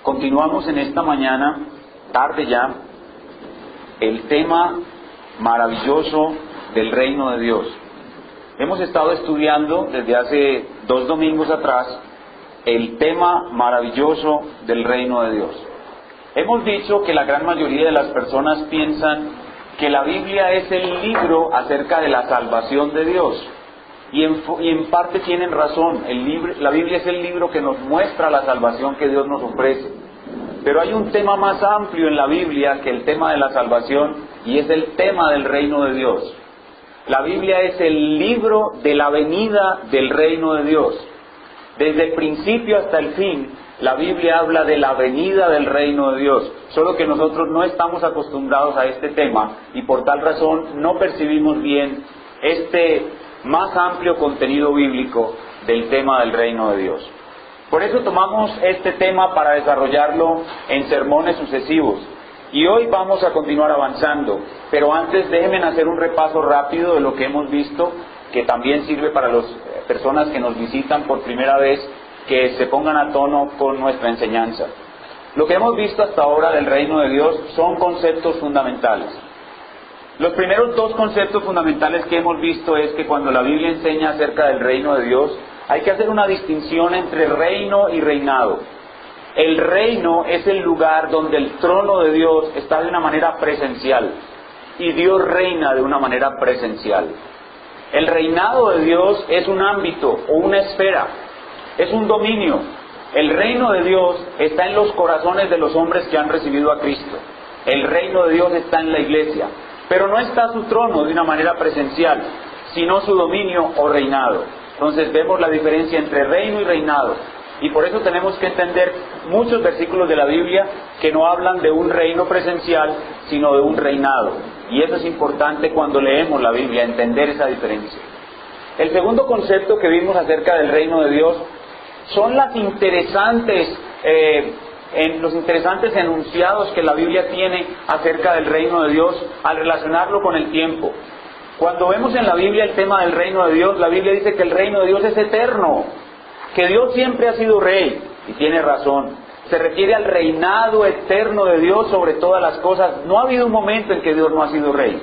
Continuamos en esta mañana, tarde ya, el tema maravilloso del reino de Dios. Hemos estado estudiando desde hace 2 domingos atrás el tema maravilloso del reino de Dios. Hemos dicho que la gran mayoría de las personas piensan que la Biblia es el libro acerca de la salvación de Dios. Y en parte tienen razón. La Biblia es el libro que nos muestra la salvación que Dios nos ofrece. Pero hay un tema más amplio en la Biblia que el tema de la salvación, y es el tema del reino de Dios. La Biblia es el libro de la venida del reino de Dios. Desde el principio hasta el fin, la Biblia habla de la venida del reino de Dios. Solo que nosotros no estamos acostumbrados a este tema y por tal razón no percibimos bien este más amplio contenido bíblico del tema del reino de Dios. Por eso tomamos este tema para desarrollarlo en sermones sucesivos. Y hoy vamos a continuar avanzando. Pero antes déjenme hacer un repaso rápido de lo que hemos visto, que también sirve para las personas que nos visitan por primera vez, que se pongan a tono con nuestra enseñanza. Lo que hemos visto hasta ahora del reino de Dios son conceptos fundamentales. Los primeros 2 conceptos fundamentales que hemos visto es que cuando la Biblia enseña acerca del reino de Dios, hay que hacer una distinción entre reino y reinado. El reino es el lugar donde el trono de Dios está de una manera presencial y Dios reina de una manera presencial. El reinado de Dios es un ámbito o una esfera, es un dominio. El reino de Dios está en los corazones de los hombres que han recibido a Cristo. El reino de Dios está en la iglesia, pero no está su trono de una manera presencial, sino su dominio o reinado. Entonces vemos la diferencia entre reino y reinado. Y por eso tenemos que entender muchos versículos de la Biblia que no hablan de un reino presencial, sino de un reinado. Y eso es importante cuando leemos la Biblia, entender esa diferencia. El segundo concepto que vimos acerca del reino de Dios son los interesantes enunciados que la Biblia tiene acerca del reino de Dios al relacionarlo con el tiempo. Cuando vemos en la Biblia el tema del reino de Dios, la Biblia dice que el reino de Dios es eterno, que Dios siempre ha sido rey, y tiene razón. Se refiere al reinado eterno de Dios sobre todas las cosas. No ha habido un momento en que Dios no ha sido rey.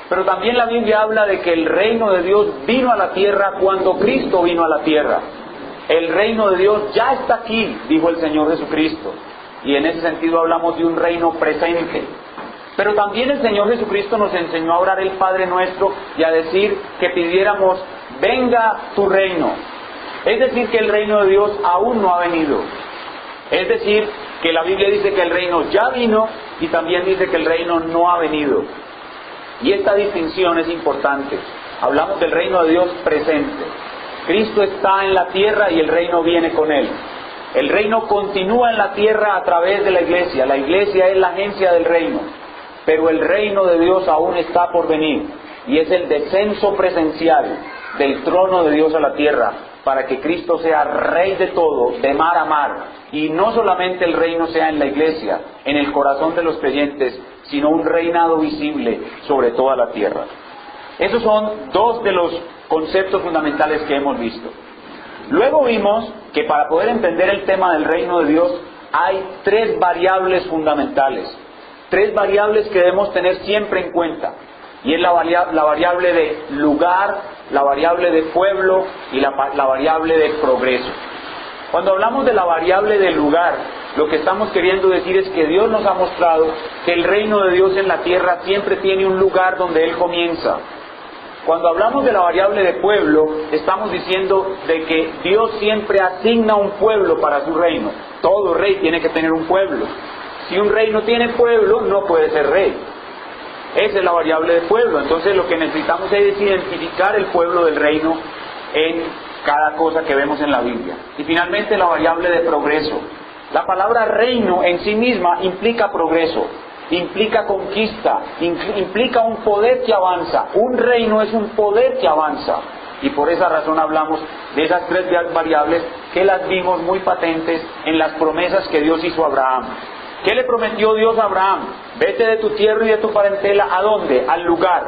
Pero también la Biblia habla de que el reino de Dios vino a la tierra cuando Cristo vino a la tierra. El reino de Dios ya está aquí, dijo el Señor Jesucristo. Y en ese sentido hablamos de un reino presente. Pero también el Señor Jesucristo nos enseñó a orar el Padre Nuestro y a decir que pidiéramos, venga tu reino. Es decir, que el reino de Dios aún no ha venido. Es decir, que la Biblia dice que el reino ya vino y también dice que el reino no ha venido. Y esta distinción es importante. Hablamos del reino de Dios presente. Cristo está en la tierra y el reino viene con Él. El reino continúa en la tierra a través de la iglesia. La iglesia es la agencia del reino. Pero el reino de Dios aún está por venir. Y es el descenso presencial del trono de Dios a la tierra para que Cristo sea rey de todo, de mar a mar. Y no solamente el reino sea en la iglesia, en el corazón de los creyentes, sino un reinado visible sobre toda la tierra. Esos son 2 de los conceptos fundamentales que hemos visto. Luego vimos que para poder entender el tema del reino de Dios hay 3 variables fundamentales. 3 variables que debemos tener siempre en cuenta. Y es la variable de lugar, la variable de pueblo y la variable de progreso. Cuando hablamos de la variable del lugar, lo que estamos queriendo decir es que Dios nos ha mostrado que el reino de Dios en la tierra siempre tiene un lugar donde Él comienza. Cuando hablamos de la variable de pueblo, estamos diciendo de que Dios siempre asigna un pueblo para su reino. Todo rey tiene que tener un pueblo. Si un rey no tiene pueblo, no puede ser rey. Esa es la variable de pueblo. Entonces lo que necesitamos es identificar el pueblo del reino en cada cosa que vemos en la Biblia. Y finalmente la variable de progreso. La palabra reino en sí misma implica progreso, implica conquista, implica un poder que avanza. Un reino es un poder que avanza. Y por esa razón hablamos de esas 3 variables que las vimos muy patentes en las promesas que Dios hizo a Abraham. ¿Qué le prometió Dios a Abraham? Vete de tu tierra y de tu parentela, ¿a dónde? Al lugar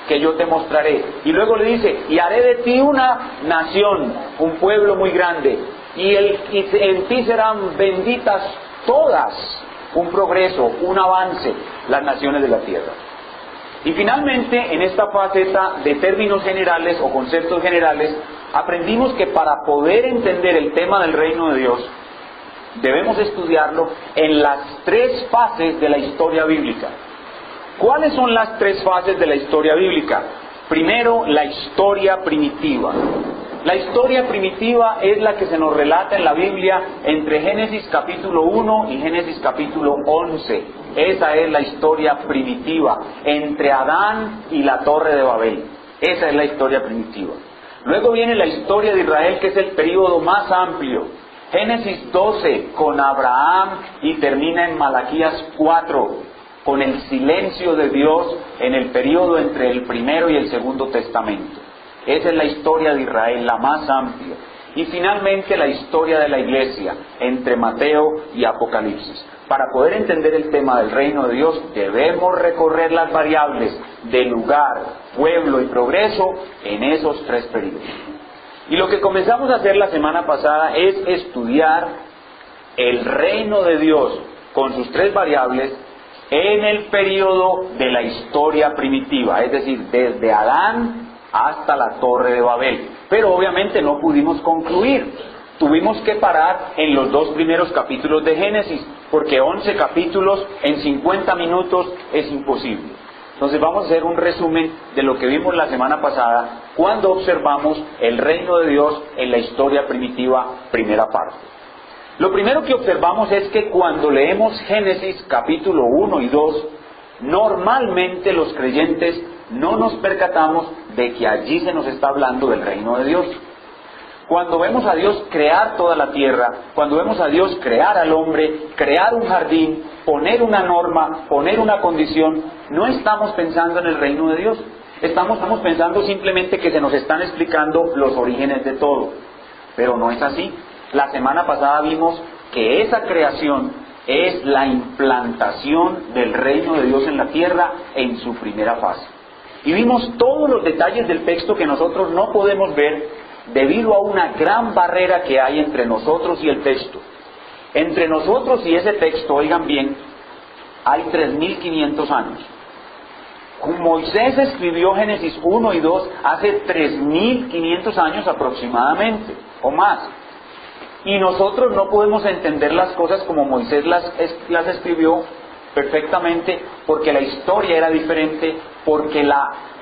que yo te mostraré. Y luego le dice, y haré de ti una nación, un pueblo muy grande, y en ti serán benditas todas un progreso, un avance, las naciones de la tierra. Y finalmente, en esta faceta de términos generales o conceptos generales, aprendimos que para poder entender el tema del reino de Dios, debemos estudiarlo en las tres fases de la historia bíblica. ¿Cuáles son las tres fases de la historia bíblica? Primero, la historia primitiva. La historia primitiva es la que se nos relata en la Biblia entre Génesis capítulo 1 y Génesis capítulo 11. Esa es la historia primitiva, entre Adán y la Torre de Babel. Esa es la historia primitiva. Luego viene la historia de Israel, que es el período más amplio. Génesis 12 con Abraham y termina en Malaquías 4, con el silencio de Dios en el período entre el primero y el segundo testamento. Esa es la historia de Israel, la más amplia. Y finalmente la historia de la iglesia, entre Mateo y Apocalipsis. Para poder entender el tema del reino de Dios, debemos recorrer las variables de lugar, pueblo y progreso en esos tres períodos. Y lo que comenzamos a hacer la semana pasada es estudiar el reino de Dios con sus tres variables en el período de la historia primitiva, es decir, desde Adán hasta la Torre de Babel. Pero obviamente no pudimos concluir. Tuvimos que parar en los dos primeros capítulos de Génesis, porque 11 capítulos en 50 minutos es imposible. Entonces vamos a hacer un resumen de lo que vimos la semana pasada cuando observamos el reino de Dios en la historia primitiva, primera parte. Lo primero que observamos es que cuando leemos Génesis capítulo 1 y 2, normalmente los creyentes no nos percatamos de que allí se nos está hablando del reino de Dios. Cuando vemos a Dios crear toda la tierra, cuando vemos a Dios crear al hombre, crear un jardín, poner una norma, poner una condición, no estamos pensando en el reino de Dios. Estamos pensando simplemente que se nos están explicando los orígenes de todo. Pero no es así. La semana pasada vimos que esa creación es la implantación del reino de Dios en la tierra en su primera fase. Y vimos todos los detalles del texto que nosotros no podemos ver debido a una gran barrera que hay entre nosotros y el texto. Entre nosotros y ese texto, oigan bien, hay 3.500 años. Moisés escribió Génesis 1 y 2 hace 3.500 años aproximadamente, o más. Y nosotros no podemos entender las cosas como Moisés las escribió perfectamente, porque la historia era diferente, porque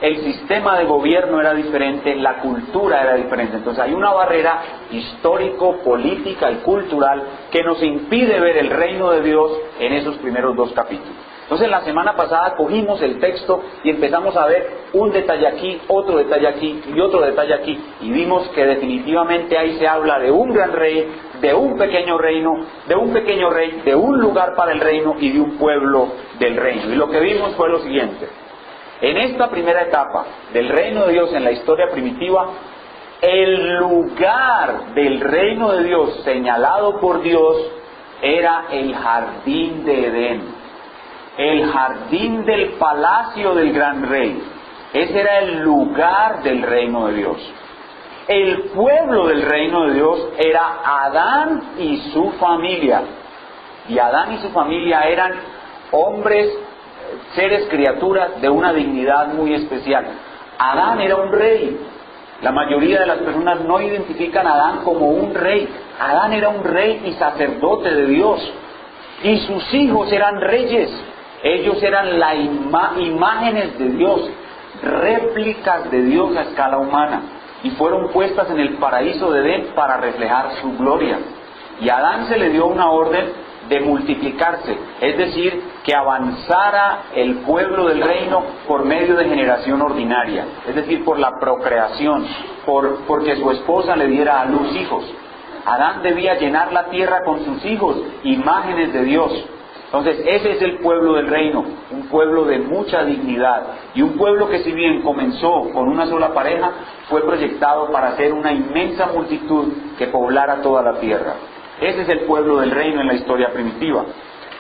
el sistema de gobierno era diferente, la cultura era diferente. Entonces hay una barrera histórico, política y cultural que nos impide ver el reino de Dios en esos primeros dos capítulos. Entonces la semana pasada cogimos el texto y empezamos a ver un detalle aquí, otro detalle aquí y otro detalle aquí, y vimos que definitivamente ahí se habla de un gran rey, de un pequeño reino, de un pequeño rey, de un lugar para el reino y de un pueblo del reino. Y lo que vimos fue lo siguiente: en esta primera etapa del reino de Dios en la historia primitiva, el lugar del reino de Dios señalado por Dios era el jardín de Edén. El jardín del palacio del gran rey. Ese era el lugar del reino de Dios. El pueblo del reino de Dios era Adán y su familia. Y Adán y su familia eran hombres, seres, criaturas de una dignidad muy especial. Adán era un rey. La mayoría de las personas no identifican a Adán como un rey. Adán era un rey y sacerdote de Dios. Y sus hijos eran reyes. Ellos eran las imágenes de Dios, réplicas de Dios a escala humana, y fueron puestas en el paraíso de Edén para reflejar su gloria. Y a Adán se le dio una orden de multiplicarse, es decir, que avanzara el pueblo del reino por medio de generación ordinaria, es decir, por la procreación, porque su esposa le diera a luz hijos. Adán debía llenar la tierra con sus hijos, imágenes de Dios. Entonces ese es el pueblo del reino, un pueblo de mucha dignidad, y un pueblo que, si bien comenzó con una sola pareja, fue proyectado para ser una inmensa multitud que poblara toda la tierra. Ese es el pueblo del reino en la historia primitiva.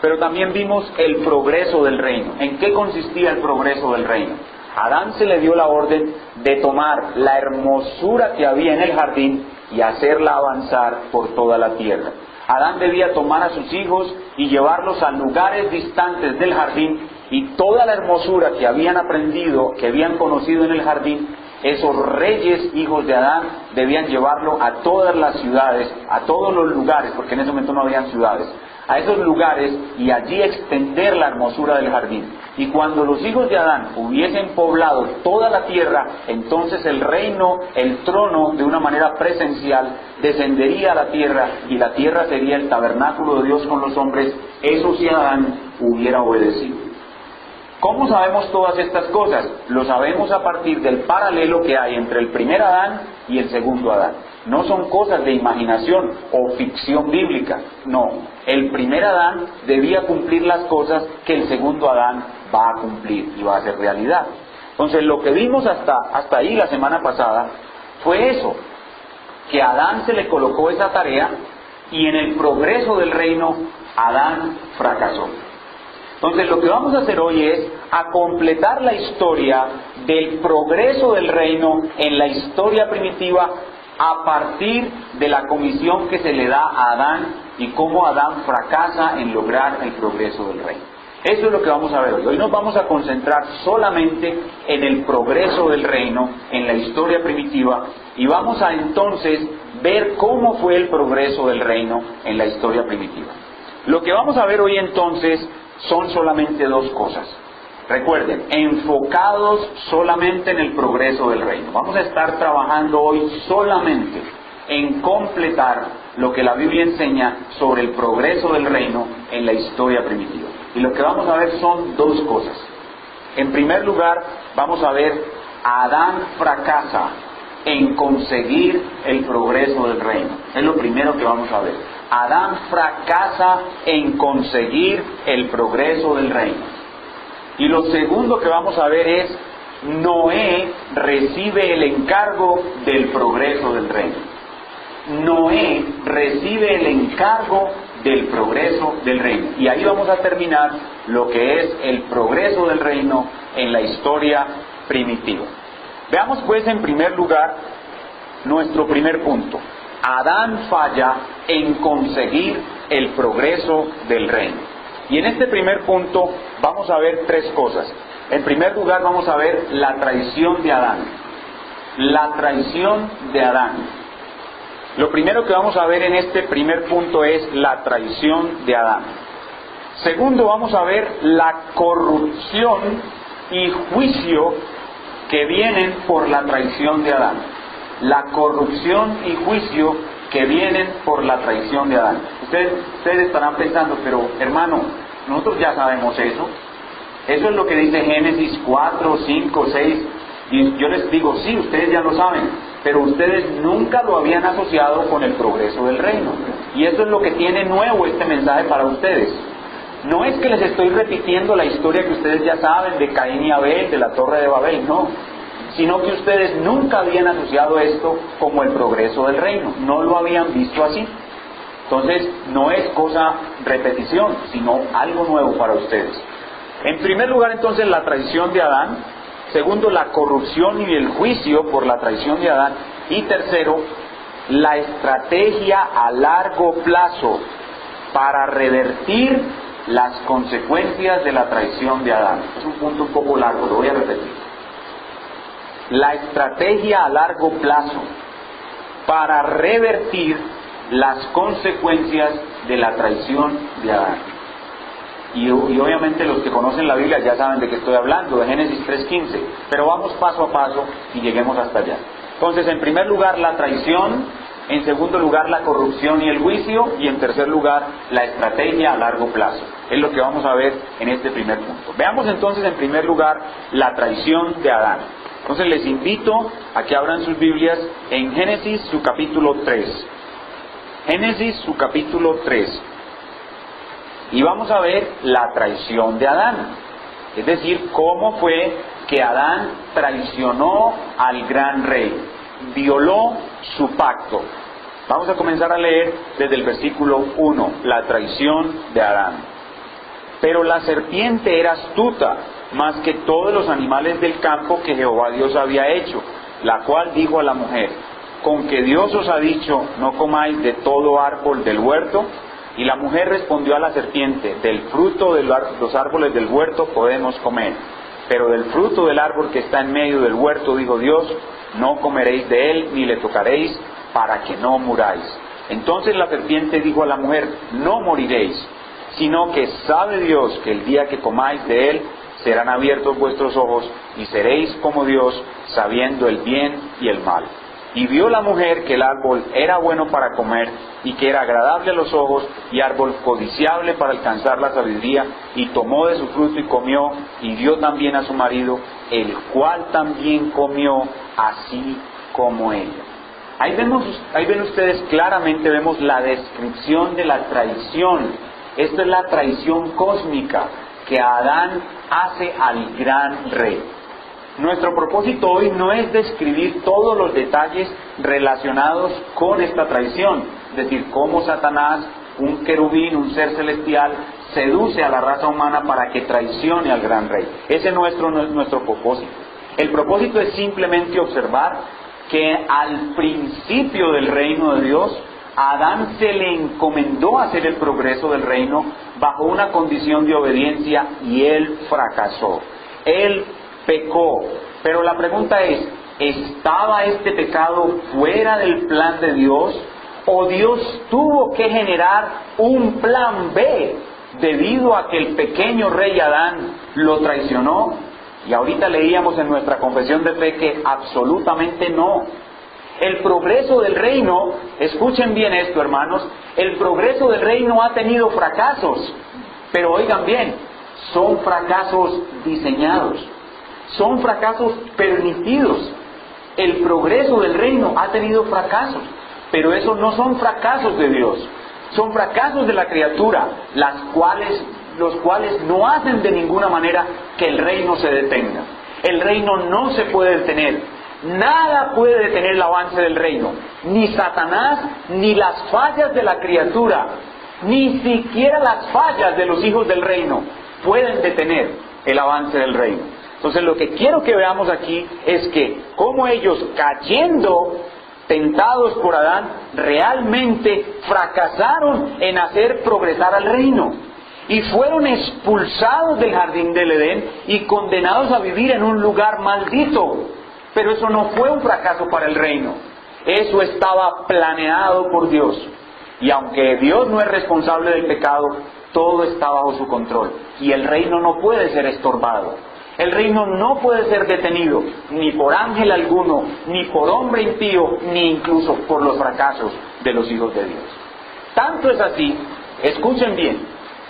Pero también vimos el progreso del reino. ¿En qué consistía el progreso del reino? A Adán se le dio la orden de tomar la hermosura que había en el jardín y hacerla avanzar por toda la tierra. Adán debía tomar a sus hijos y llevarlos a lugares distantes del jardín, y toda la hermosura que habían aprendido, que habían conocido en el jardín, esos reyes hijos de Adán debían llevarlo a todas las ciudades, a todos los lugares, porque en ese momento no habían ciudades, a esos lugares, y allí extender la hermosura del jardín. Y cuando los hijos de Adán hubiesen poblado toda la tierra, entonces el reino, el trono, de una manera presencial, descendería a la tierra, y la tierra sería el tabernáculo de Dios con los hombres. Eso si Adán hubiera obedecido. ¿Cómo sabemos todas estas cosas? Lo sabemos a partir del paralelo que hay entre el primer Adán y el segundo Adán. No son cosas de imaginación o ficción bíblica, no. El primer Adán debía cumplir las cosas que el segundo Adán va a cumplir y va a ser realidad. Entonces lo que vimos hasta ahí la semana pasada fue eso, que a Adán se le colocó esa tarea, y en el progreso del reino Adán fracasó. Entonces lo que vamos a hacer hoy es a completar la historia del progreso del reino en la historia primitiva a partir de la comisión que se le da a Adán y cómo Adán fracasa en lograr el progreso del reino. Eso es lo que vamos a ver hoy. Hoy nos vamos a concentrar solamente en el progreso del reino, en la historia primitiva, y vamos a entonces ver cómo fue el progreso del reino en la historia primitiva. Lo que vamos a ver hoy entonces son solamente dos cosas. Recuerden, enfocados solamente en el progreso del reino. Vamos a estar trabajando hoy solamente en completar lo que la Biblia enseña sobre el progreso del reino en la historia primitiva. Y lo que vamos a ver son dos cosas. En primer lugar, vamos a ver a Adán fracasa en conseguir el progreso del reino. Es lo primero que vamos a ver. Adán fracasa en conseguir el progreso del reino. Y lo segundo que vamos a ver es, Noé recibe el encargo del progreso del reino. Noé recibe el encargo del progreso del reino. Y ahí vamos a terminar lo que es el progreso del reino en la historia primitiva. Veamos pues en primer lugar nuestro primer punto. Adán falla en conseguir el progreso del reino. Y en este primer punto vamos a ver tres cosas. En primer lugar vamos a ver la traición de Adán. La traición de Adán. Lo primero que vamos a ver en este primer punto es la traición de Adán. Segundo, vamos a ver la corrupción y juicio que vienen por la traición de Adán. La corrupción y juicio que vienen por la traición de Adán. Ustedes estarán pensando, pero hermano, nosotros ya sabemos eso. Eso es lo que dice Génesis 4, 5, 6. Y yo les digo, sí, ustedes ya lo saben, pero ustedes nunca lo habían asociado con el progreso del reino. Y eso es lo que tiene nuevo este mensaje para ustedes. No es que les estoy repitiendo la historia que ustedes ya saben de Caín y Abel, de la Torre de Babel, no. Sino que ustedes nunca habían asociado esto como el progreso del reino. No lo habían visto así. Entonces, no es cosa repetición, sino algo nuevo para ustedes. En primer lugar, entonces, la traición de Adán. Segundo, la corrupción y el juicio por la traición de Adán. Y tercero, la estrategia a largo plazo para revertir las consecuencias de la traición de Adán. Es un punto un poco largo, lo voy a repetir. La estrategia a largo plazo para revertir las consecuencias de la traición de Adán. Y obviamente los que conocen la Biblia ya saben de qué estoy hablando, de Génesis 3:15, pero vamos paso a paso y lleguemos hasta allá. Entonces, en primer lugar, la traición, en segundo lugar, la corrupción y el juicio, y en tercer lugar, la estrategia a largo plazo. Es lo que vamos a ver en este primer punto. Veamos entonces, en primer lugar, la traición de Adán. Entonces les invito a que abran sus Biblias en Génesis su capítulo 3. Génesis su capítulo 3. Y vamos a ver la traición de Adán. Es decir, cómo fue que Adán traicionó al gran rey. Violó su pacto. Vamos a comenzar a leer desde el versículo 1, la traición de Adán. Pero la serpiente era astuta, más que todos los animales del campo que Jehová Dios había hecho, la cual dijo a la mujer: con que Dios os ha dicho, no comáis de todo árbol del huerto? Y la mujer respondió a la serpiente, del fruto de los árboles del huerto podemos comer, pero del fruto del árbol que está en medio del huerto, dijo Dios, no comeréis de él, ni le tocaréis, para que no muráis. Entonces la serpiente dijo a la mujer, no moriréis, sino que sabe Dios que el día que comáis de él, serán abiertos vuestros ojos, y seréis como Dios, sabiendo el bien y el mal. Y vio la mujer que el árbol era bueno para comer, y que era agradable a los ojos, y árbol codiciable para alcanzar la sabiduría, y tomó de su fruto y comió, y dio también a su marido, el cual también comió, así como ella. Ahí ven ustedes claramente, vemos la descripción de la traición. Esta es la traición cósmica que Adán hace al gran rey. Nuestro propósito hoy no es describir todos los detalles relacionados con esta traición, es decir, cómo Satanás, un querubín, un ser celestial, seduce a la raza humana para que traicione al gran rey. Ese no es nuestro propósito. El propósito es simplemente observar que al principio del reino de Dios, a Adán se le encomendó hacer el progreso del reino bajo una condición de obediencia y él fracasó. Él pecó. Pero la pregunta es, ¿estaba este pecado fuera del plan de Dios? ¿O Dios tuvo que generar un plan B debido a que el pequeño rey Adán lo traicionó? Y ahorita leíamos en nuestra confesión de fe que absolutamente no. El progreso del reino, escuchen bien esto, hermanos, el progreso del reino ha tenido fracasos, pero oigan bien, son fracasos diseñados, son fracasos permitidos. El progreso del reino ha tenido fracasos, pero esos no son fracasos de Dios, son fracasos de la criatura, los cuales no hacen de ninguna manera que el reino se detenga. El reino no se puede detener. Nada puede detener el avance del reino, ni Satanás, ni las fallas de la criatura, ni siquiera las fallas de los hijos del reino pueden detener el avance del reino. Entonces lo que quiero que veamos aquí es que como ellos, cayendo, tentados por Adán, realmente fracasaron en hacer progresar al reino y fueron expulsados del jardín del Edén y condenados a vivir en un lugar maldito. Pero eso no fue un fracaso para el reino. Eso estaba planeado por Dios. Y aunque Dios no es responsable del pecado, todo está bajo su control. Y el reino no puede ser estorbado. El reino no puede ser detenido, ni por ángel alguno, ni por hombre impío, ni incluso por los fracasos de los hijos de Dios. Tanto es así, escuchen bien,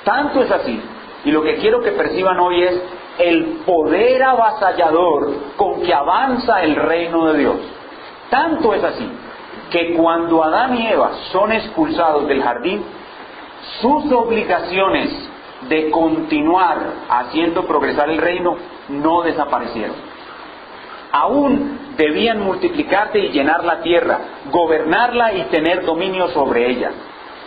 tanto es así, y lo que quiero que perciban hoy es el poder avasallador con que avanza el reino de Dios. Tanto es así que cuando Adán y Eva son expulsados del jardín, sus obligaciones de continuar haciendo progresar el reino no desaparecieron. Aún debían multiplicarse y llenar la tierra, gobernarla y tener dominio sobre ella,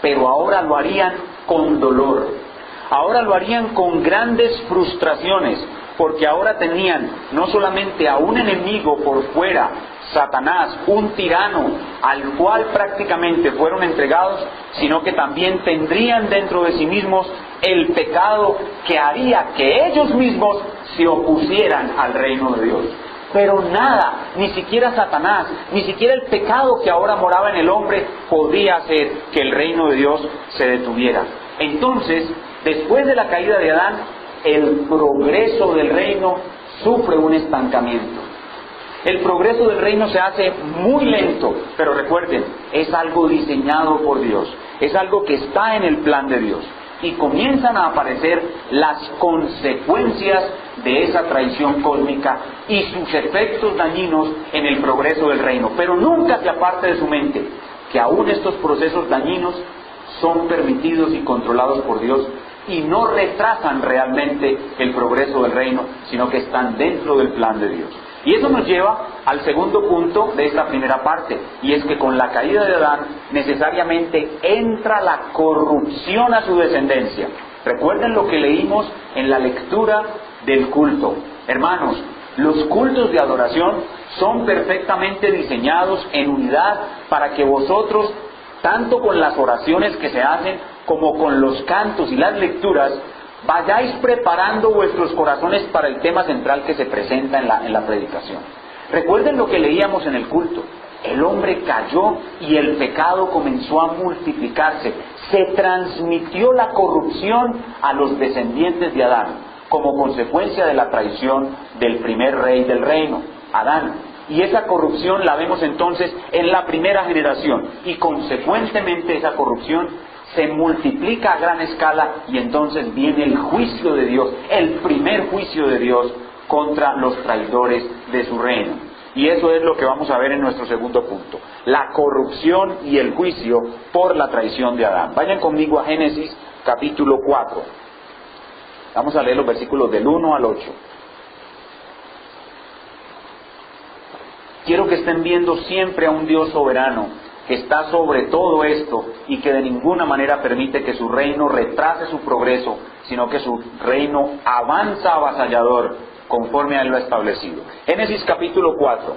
pero ahora lo harían con dolor. Ahora lo harían con grandes frustraciones, porque ahora tenían no solamente a un enemigo por fuera, Satanás, un tirano al cual prácticamente fueron entregados, sino que también tendrían dentro de sí mismos el pecado que haría que ellos mismos se opusieran al reino de Dios. Pero nada, ni siquiera Satanás, ni siquiera el pecado que ahora moraba en el hombre podía hacer que el reino de Dios se detuviera. Entonces, después de la caída de Adán, el progreso del reino sufre un estancamiento. El progreso del reino se hace muy lento, pero recuerden, es algo diseñado por Dios, es algo que está en el plan de Dios. Y comienzan a aparecer las consecuencias de esa traición cósmica y sus efectos dañinos en el progreso del reino. Pero nunca se aparte de su mente que aún estos procesos dañinos son permitidos y controlados por Dios y no retrasan realmente el progreso del reino, sino que están dentro del plan de Dios. Y eso nos lleva al segundo punto de esta primera parte, y es que con la caída de Adán necesariamente entra la corrupción a su descendencia. Recuerden lo que leímos en la lectura del culto. Hermanos, Los cultos de adoración son perfectamente diseñados en unidad para que vosotros, tanto con las oraciones que se hacen, como con los cantos y las lecturas, vayáis preparando vuestros corazones para el tema central que se presenta en la predicación. Recuerden lo que leíamos en el culto. El hombre cayó y el pecado comenzó a multiplicarse. Se transmitió la corrupción a los descendientes de Adán, como consecuencia de la traición del primer rey del reino, Adán. Y esa corrupción la vemos entonces en la primera generación, y consecuentemente esa corrupción se multiplica a gran escala, y entonces viene el juicio de Dios, el primer juicio de Dios contra los traidores de su reino. Y eso es lo que vamos a ver en nuestro segundo punto: la corrupción y el juicio por la traición de Adán. Vayan conmigo a Génesis capítulo 4. Vamos a leer los versículos del 1 al 8. Quiero que estén viendo siempre a un Dios soberano que está sobre todo esto y que de ninguna manera permite que su reino retrase su progreso, sino que su reino avanza avasallador conforme a él lo ha establecido. Génesis capítulo 4.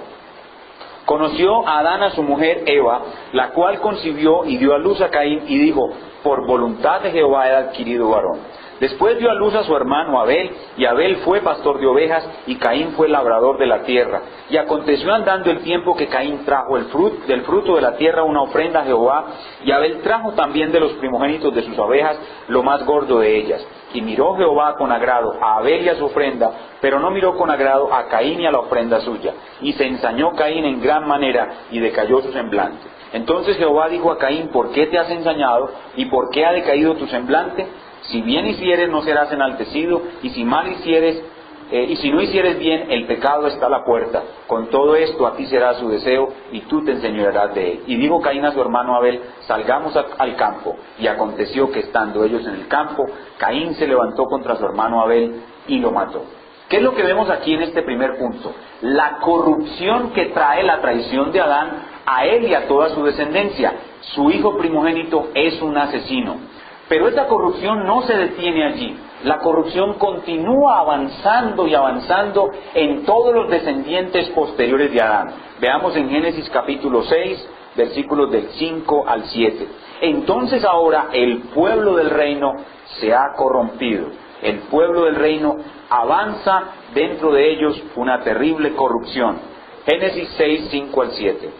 Conoció a Adán a su mujer Eva, la cual concibió y dio a luz a Caín, y dijo: por voluntad de Jehová he adquirido varón. Después dio a luz a su hermano Abel, y Abel fue pastor de ovejas, y Caín fue labrador de la tierra. Y aconteció andando el tiempo que Caín trajo del fruto de la tierra una ofrenda a Jehová, y Abel trajo también de los primogénitos de sus ovejas lo más gordo de ellas. Y miró Jehová con agrado a Abel y a su ofrenda, pero no miró con agrado a Caín y a la ofrenda suya. Y se ensañó Caín en gran manera, y decayó su semblante. Entonces Jehová dijo a Caín: ¿por qué te has ensañado? ¿Y por qué ha decaído tu semblante? Si bien hicieres, no serás enaltecido, y si mal hicieres, y si no hicieres bien, el pecado está a la puerta. Con todo esto a ti será su deseo, y tú te enseñorearás de él. Y dijo Caín a su hermano Abel: salgamos al campo. Y aconteció que estando ellos en el campo, Caín se levantó contra su hermano Abel y lo mató. ¿Qué es lo que vemos aquí en este primer punto? La corrupción que trae la traición de Adán a él y a toda su descendencia. Su hijo primogénito es un asesino. Pero esta corrupción no se detiene allí. La corrupción continúa avanzando y avanzando en todos los descendientes posteriores de Adán. Veamos en Génesis capítulo 6, versículos del 5 al 7. Entonces ahora el pueblo del reino se ha corrompido. El pueblo del reino avanza dentro de ellos una terrible corrupción. Génesis 6, 5 al 7.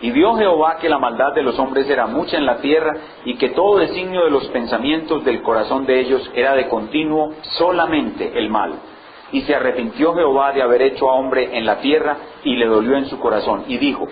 Y vio Jehová que la maldad de los hombres era mucha en la tierra, y que todo designio de los pensamientos del corazón de ellos era de continuo solamente el mal. Y se arrepintió Jehová de haber hecho a hombre en la tierra, y le dolió en su corazón. Y dijo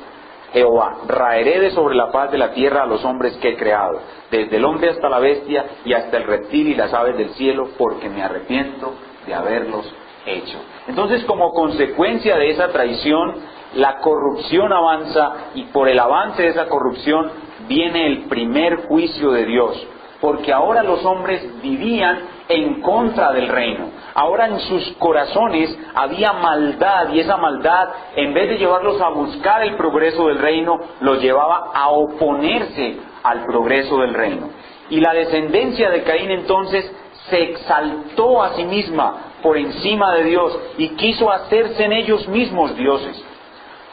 Jehová: raeré de sobre la faz de la tierra a los hombres que he creado, desde el hombre hasta la bestia, y hasta el reptil y las aves del cielo, porque me arrepiento de haberlos hecho. Entonces, como consecuencia de esa traición, la corrupción avanza, y por el avance de esa corrupción viene el primer juicio de Dios, porque ahora los hombres vivían en contra del reino. Ahora en sus corazones había maldad, y esa maldad, en vez de llevarlos a buscar el progreso del reino, los llevaba a oponerse al progreso del reino. Y la descendencia de Caín entonces se exaltó a sí misma por encima de Dios y quiso hacerse en ellos mismos dioses.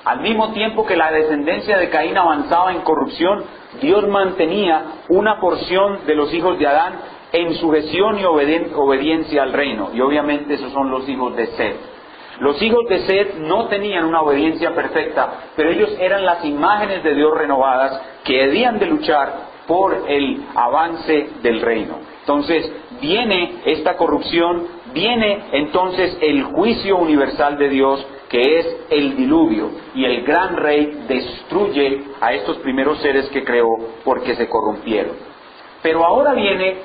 Al mismo tiempo que la descendencia de Caín avanzaba en corrupción, Dios mantenía una porción de los hijos de Adán en sujeción y obediencia al reino. Y obviamente esos son los hijos de Set. Los hijos de Set no tenían una obediencia perfecta, pero ellos eran las imágenes de Dios renovadas que debían de luchar por el avance del reino. Entonces viene esta corrupción, viene entonces el juicio universal de Dios, que es el diluvio, y el gran rey destruye a estos primeros seres que creó porque se corrompieron. Pero ahora viene,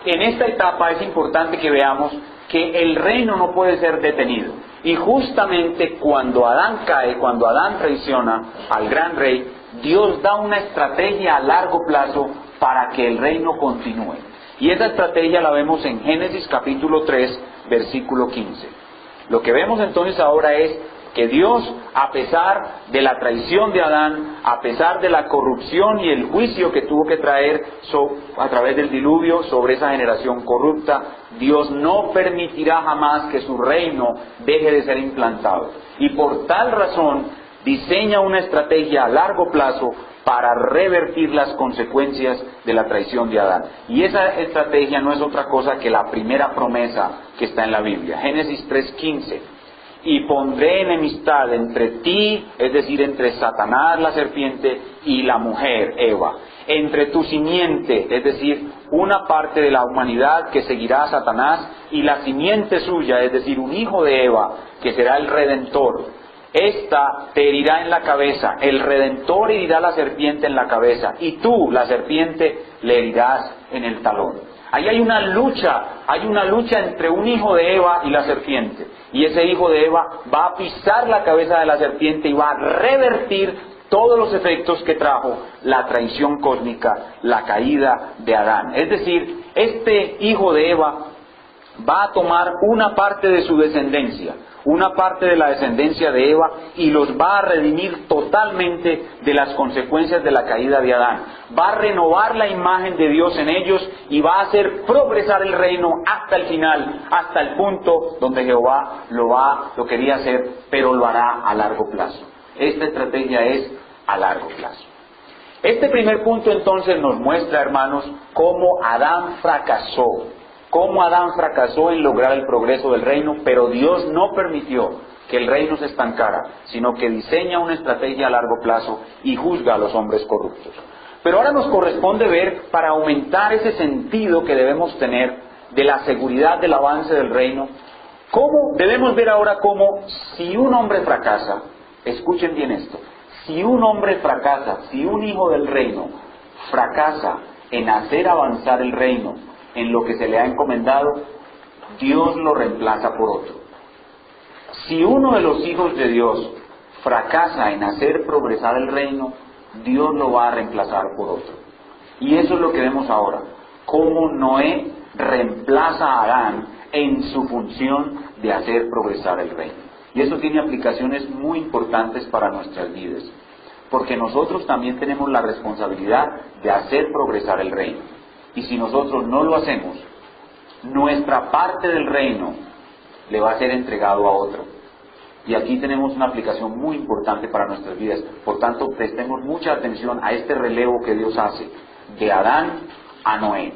en esta etapa es importante que veamos que el reino no puede ser detenido. Y justamente cuando Adán cae, cuando Adán traiciona al gran rey, Dios da una estrategia a largo plazo para que el reino continúe. Y esa estrategia la vemos en Génesis capítulo 3, versículo 15. Lo que vemos entonces ahora es que Dios, a pesar de la traición de Adán, a pesar de la corrupción y el juicio que tuvo que traer a través del diluvio sobre esa generación corrupta, Dios no permitirá jamás que su reino deje de ser implantado. Y por tal razón diseña una estrategia a largo plazo para revertir las consecuencias de la traición de Adán. Y esa estrategia no es otra cosa que la primera promesa que está en la Biblia. Génesis 3:15. Y pondré enemistad entre ti, es decir, entre Satanás, la serpiente, y la mujer, Eva. Entre tu simiente, es decir, una parte de la humanidad que seguirá a Satanás, y la simiente suya, es decir, un hijo de Eva, que será el Redentor. Esta te herirá en la cabeza, el Redentor herirá a la serpiente en la cabeza, y tú, la serpiente, le herirás en el talón. Ahí hay una lucha entre un hijo de Eva y la serpiente. Y ese hijo de Eva va a pisar la cabeza de la serpiente y va a revertir todos los efectos que trajo la traición cósmica, la caída de Adán. Es decir, este hijo de Eva va a tomar una parte de su descendencia, una parte de la descendencia de Eva, y los va a redimir totalmente de las consecuencias de la caída de Adán. Va a renovar la imagen de Dios en ellos y va a hacer progresar el reino hasta el final, hasta el punto donde Jehová lo quería hacer, pero lo hará a largo plazo. Esta estrategia es a largo plazo. Este primer punto entonces nos muestra, hermanos, cómo Adán fracasó en lograr el progreso del reino, pero Dios no permitió que el reino se estancara, sino que diseña una estrategia a largo plazo y juzga a los hombres corruptos. Pero ahora nos corresponde ver, para aumentar ese sentido que debemos tener de la seguridad del avance del reino, debemos ver ahora cómo, si un hombre fracasa, escuchen bien esto, si un hombre fracasa, si un hijo del reino fracasa en hacer avanzar el reino en lo que se le ha encomendado, Dios lo reemplaza por otro. Si uno de los hijos de Dios fracasa en hacer progresar el reino, Dios lo va a reemplazar por otro. Y eso es lo que vemos ahora, cómo Noé reemplaza a Adán en su función de hacer progresar el reino. Y eso tiene aplicaciones muy importantes para nuestras vidas, porque nosotros también tenemos la responsabilidad de hacer progresar el reino. Y si nosotros no lo hacemos, nuestra parte del reino le va a ser entregado a otro. Y aquí tenemos una aplicación muy importante para nuestras vidas. Por tanto, prestemos mucha atención a este relevo que Dios hace de Adán a Noé.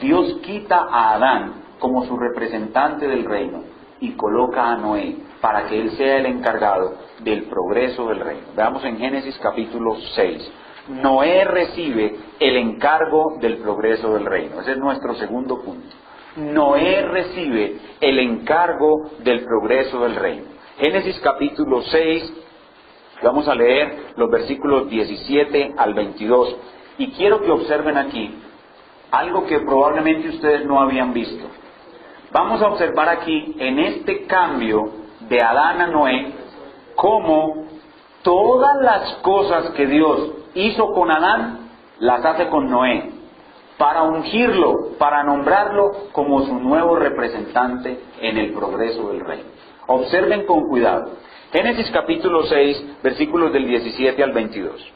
Dios quita a Adán como su representante del reino y coloca a Noé para que él sea el encargado del progreso del reino. Veamos en Génesis capítulo 6. Noé recibe el encargo del progreso del reino. Ese es nuestro segundo punto. Noé recibe el encargo del progreso del reino. Génesis capítulo 6, vamos a leer los versículos 17 al 22. Y quiero que observen aquí algo que probablemente ustedes no habían visto. Vamos a observar aquí, en este cambio de Adán a Noé, cómo todas las cosas que Dios hizo con Adán, las hace con Noé, para ungirlo, para nombrarlo como su nuevo representante en el progreso del reino. Observen con cuidado. Génesis capítulo 6, versículos del 17 al 22.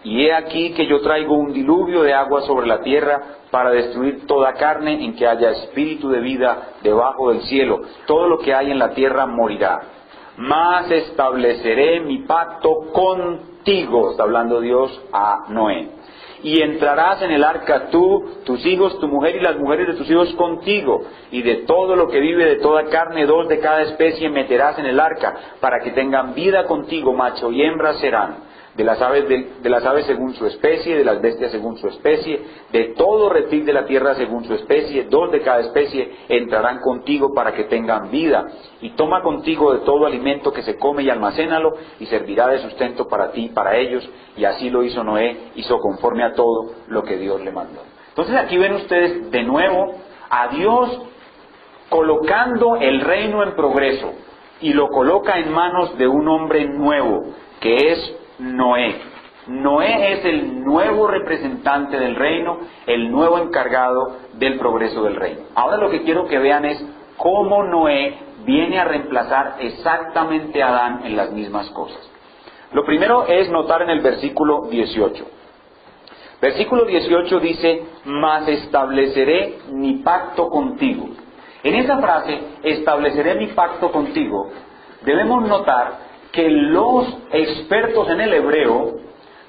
Y he aquí que yo traigo un diluvio de agua sobre la tierra para destruir toda carne en que haya espíritu de vida debajo del cielo. Todo lo que hay en la tierra morirá. Mas estableceré mi pacto contigo, está hablando Dios a Noé. Y entrarás en el arca tú, tus hijos, tu mujer y las mujeres de tus hijos contigo. Y de todo lo que vive de toda carne, 2 de cada especie meterás en el arca, para que tengan vida contigo, macho y hembra serán. De las aves según su especie, de las bestias según su especie, de todo reptil de la tierra según su especie, 2 de cada especie entrarán contigo para que tengan vida. Y toma contigo de todo alimento que se come y almacénalo, y servirá de sustento para ti y para ellos. Y así lo hizo Noé, hizo conforme a todo lo que Dios le mandó. Entonces aquí ven ustedes de nuevo a Dios colocando el reino en progreso, y lo coloca en manos de un hombre nuevo, que es Noé. Noé es el nuevo representante del reino, el nuevo encargado del progreso del reino. Ahora lo que quiero que vean es cómo Noé viene a reemplazar exactamente a Adán en las mismas cosas. Lo primero es notar en el versículo 18. Versículo 18 dice, mas estableceré mi pacto contigo. En esa frase, estableceré mi pacto contigo, debemos notar que los expertos en el hebreo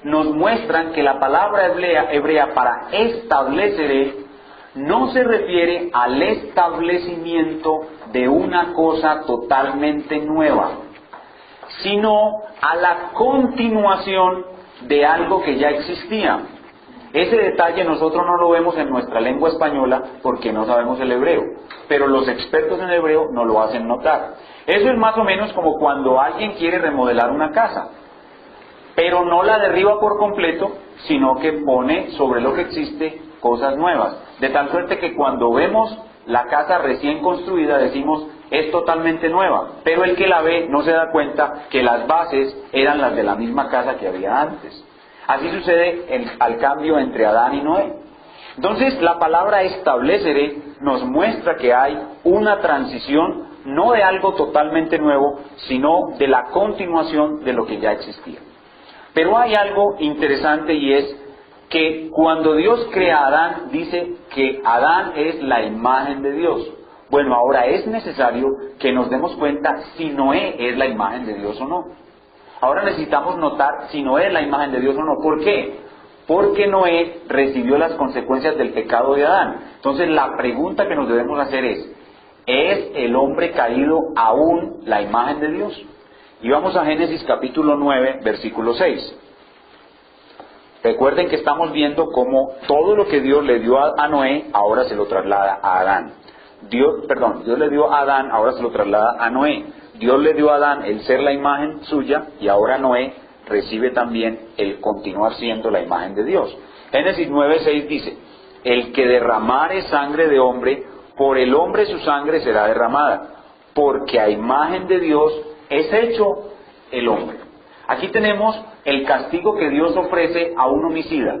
nos muestran que la palabra hebrea para estableceré no se refiere al establecimiento de una cosa totalmente nueva, sino a la continuación de algo que ya existía. Ese detalle nosotros no lo vemos en nuestra lengua española porque no sabemos el hebreo, pero los expertos en hebreo nos lo hacen notar. Eso es más o menos como cuando alguien quiere remodelar una casa, pero no la derriba por completo, sino que pone sobre lo que existe cosas nuevas. De tal suerte que cuando vemos la casa recién construida decimos, es totalmente nueva, pero el que la ve no se da cuenta que las bases eran las de la misma casa que había antes. Así sucede al cambio entre Adán y Noé. Entonces la palabra estableceré nos muestra que hay una transición, no de algo totalmente nuevo, sino de la continuación de lo que ya existía. Pero hay algo interesante y es que cuando Dios crea a Adán, dice que Adán es la imagen de Dios. Bueno, ahora es necesario que nos demos cuenta si Noé es la imagen de Dios o no. Ahora necesitamos notar si Noé es la imagen de Dios o no. ¿Por qué? Porque Noé recibió las consecuencias del pecado de Adán. Entonces la pregunta que nos debemos hacer ¿es el hombre caído aún la imagen de Dios? Y vamos a Génesis capítulo 9, versículo 6. Recuerden que estamos viendo cómo todo lo que Dios le dio a Noé, ahora se lo traslada a Adán. Dios le dio a Adán, ahora se lo traslada a Noé. Dios le dio a Adán el ser la imagen suya y ahora Noé recibe también el continuar siendo la imagen de Dios. Génesis 9:6 dice, el que derramare sangre de hombre, por el hombre su sangre será derramada, porque a imagen de Dios es hecho el hombre. Aquí tenemos el castigo que Dios ofrece a un homicida.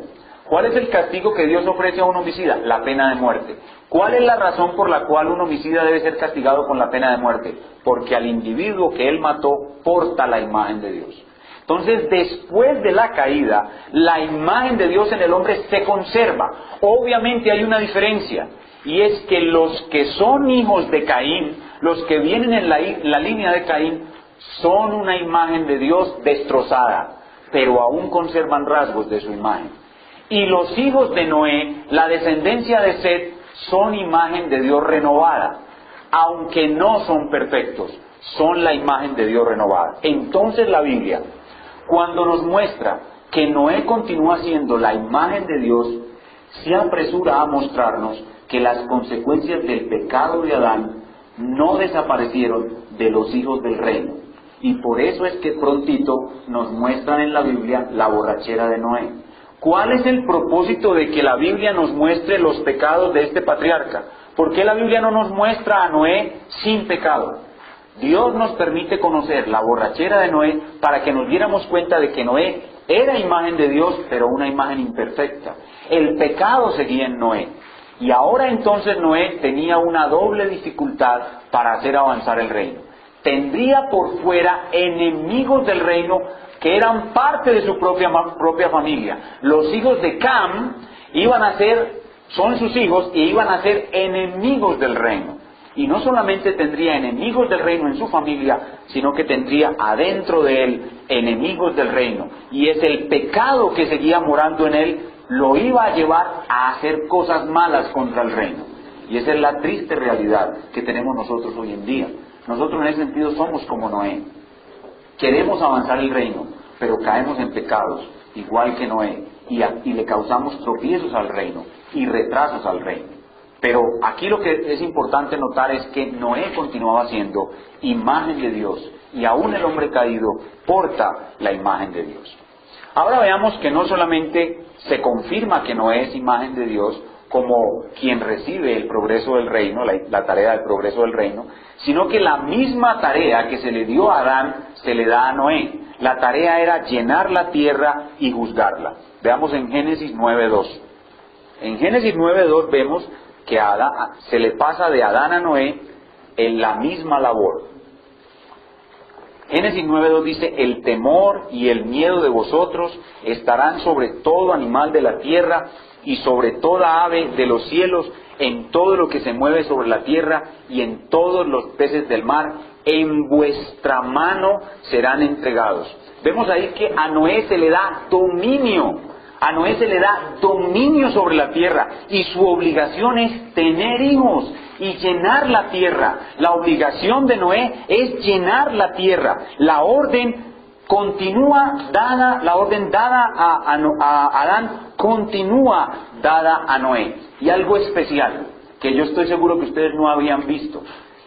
¿Cuál es el castigo que Dios ofrece a un homicida? La pena de muerte. ¿Cuál es la razón por la cual un homicida debe ser castigado con la pena de muerte? Porque al individuo que él mató porta la imagen de Dios. Entonces, después de la caída, la imagen de Dios en el hombre se conserva. Obviamente hay una diferencia, y es que los que son hijos de Caín, los que vienen en la línea de Caín, son una imagen de Dios destrozada, pero aún conservan rasgos de su imagen. Y los hijos de Noé, la descendencia de Set, son imagen de Dios renovada, aunque no son perfectos, son la imagen de Dios renovada. Entonces la Biblia, cuando nos muestra que Noé continúa siendo la imagen de Dios, se apresura a mostrarnos que las consecuencias del pecado de Adán no desaparecieron de los hijos del reino. Y por eso es que prontito nos muestran en la Biblia la borrachera de Noé. ¿Cuál es el propósito de que la Biblia nos muestre los pecados de este patriarca? ¿Por qué la Biblia no nos muestra a Noé sin pecado? Dios nos permite conocer la borrachera de Noé para que nos diéramos cuenta de que Noé era imagen de Dios, pero una imagen imperfecta. El pecado seguía en Noé. Y ahora entonces Noé tenía una doble dificultad para hacer avanzar el reino. Tendría por fuera enemigos del reino que eran parte de su propia familia. Los hijos de Cam son sus hijos y iban a ser enemigos del reino. Y no solamente tendría enemigos del reino en su familia, sino que tendría adentro de él enemigos del reino. Y es el pecado que seguía morando en él, lo iba a llevar a hacer cosas malas contra el reino. Y esa es la triste realidad que tenemos nosotros hoy en día. Nosotros en ese sentido somos como Noé. Queremos avanzar el reino, pero caemos en pecados, igual que Noé, y le causamos tropiezos al reino y retrasos al reino. Pero aquí lo que es importante notar es que Noé continuaba siendo imagen de Dios, y aún el hombre caído porta la imagen de Dios. Ahora veamos que no solamente se confirma que Noé es imagen de Dios como quien recibe el progreso del reino, la tarea del progreso del reino, sino que la misma tarea que se le dio a Adán se le da a Noé. La tarea era llenar la tierra y juzgarla. Veamos en Génesis 9:2. En Génesis 9:2 vemos que se le pasa de Adán a Noé en la misma labor. Génesis 9:2 dice: el temor y el miedo de vosotros estarán sobre todo animal de la tierra y sobre toda ave de los cielos, en todo lo que se mueve sobre la tierra y en todos los peces del mar, en vuestra mano serán entregados. Vemos ahí que a Noé se le da dominio. A Noé se le da dominio sobre la tierra y su obligación es tener hijos y llenar la tierra. La obligación de Noé es llenar la tierra. La orden continúa dada, la orden dada a Adán continúa dada a Noé. Y algo especial que yo estoy seguro que ustedes no habían visto.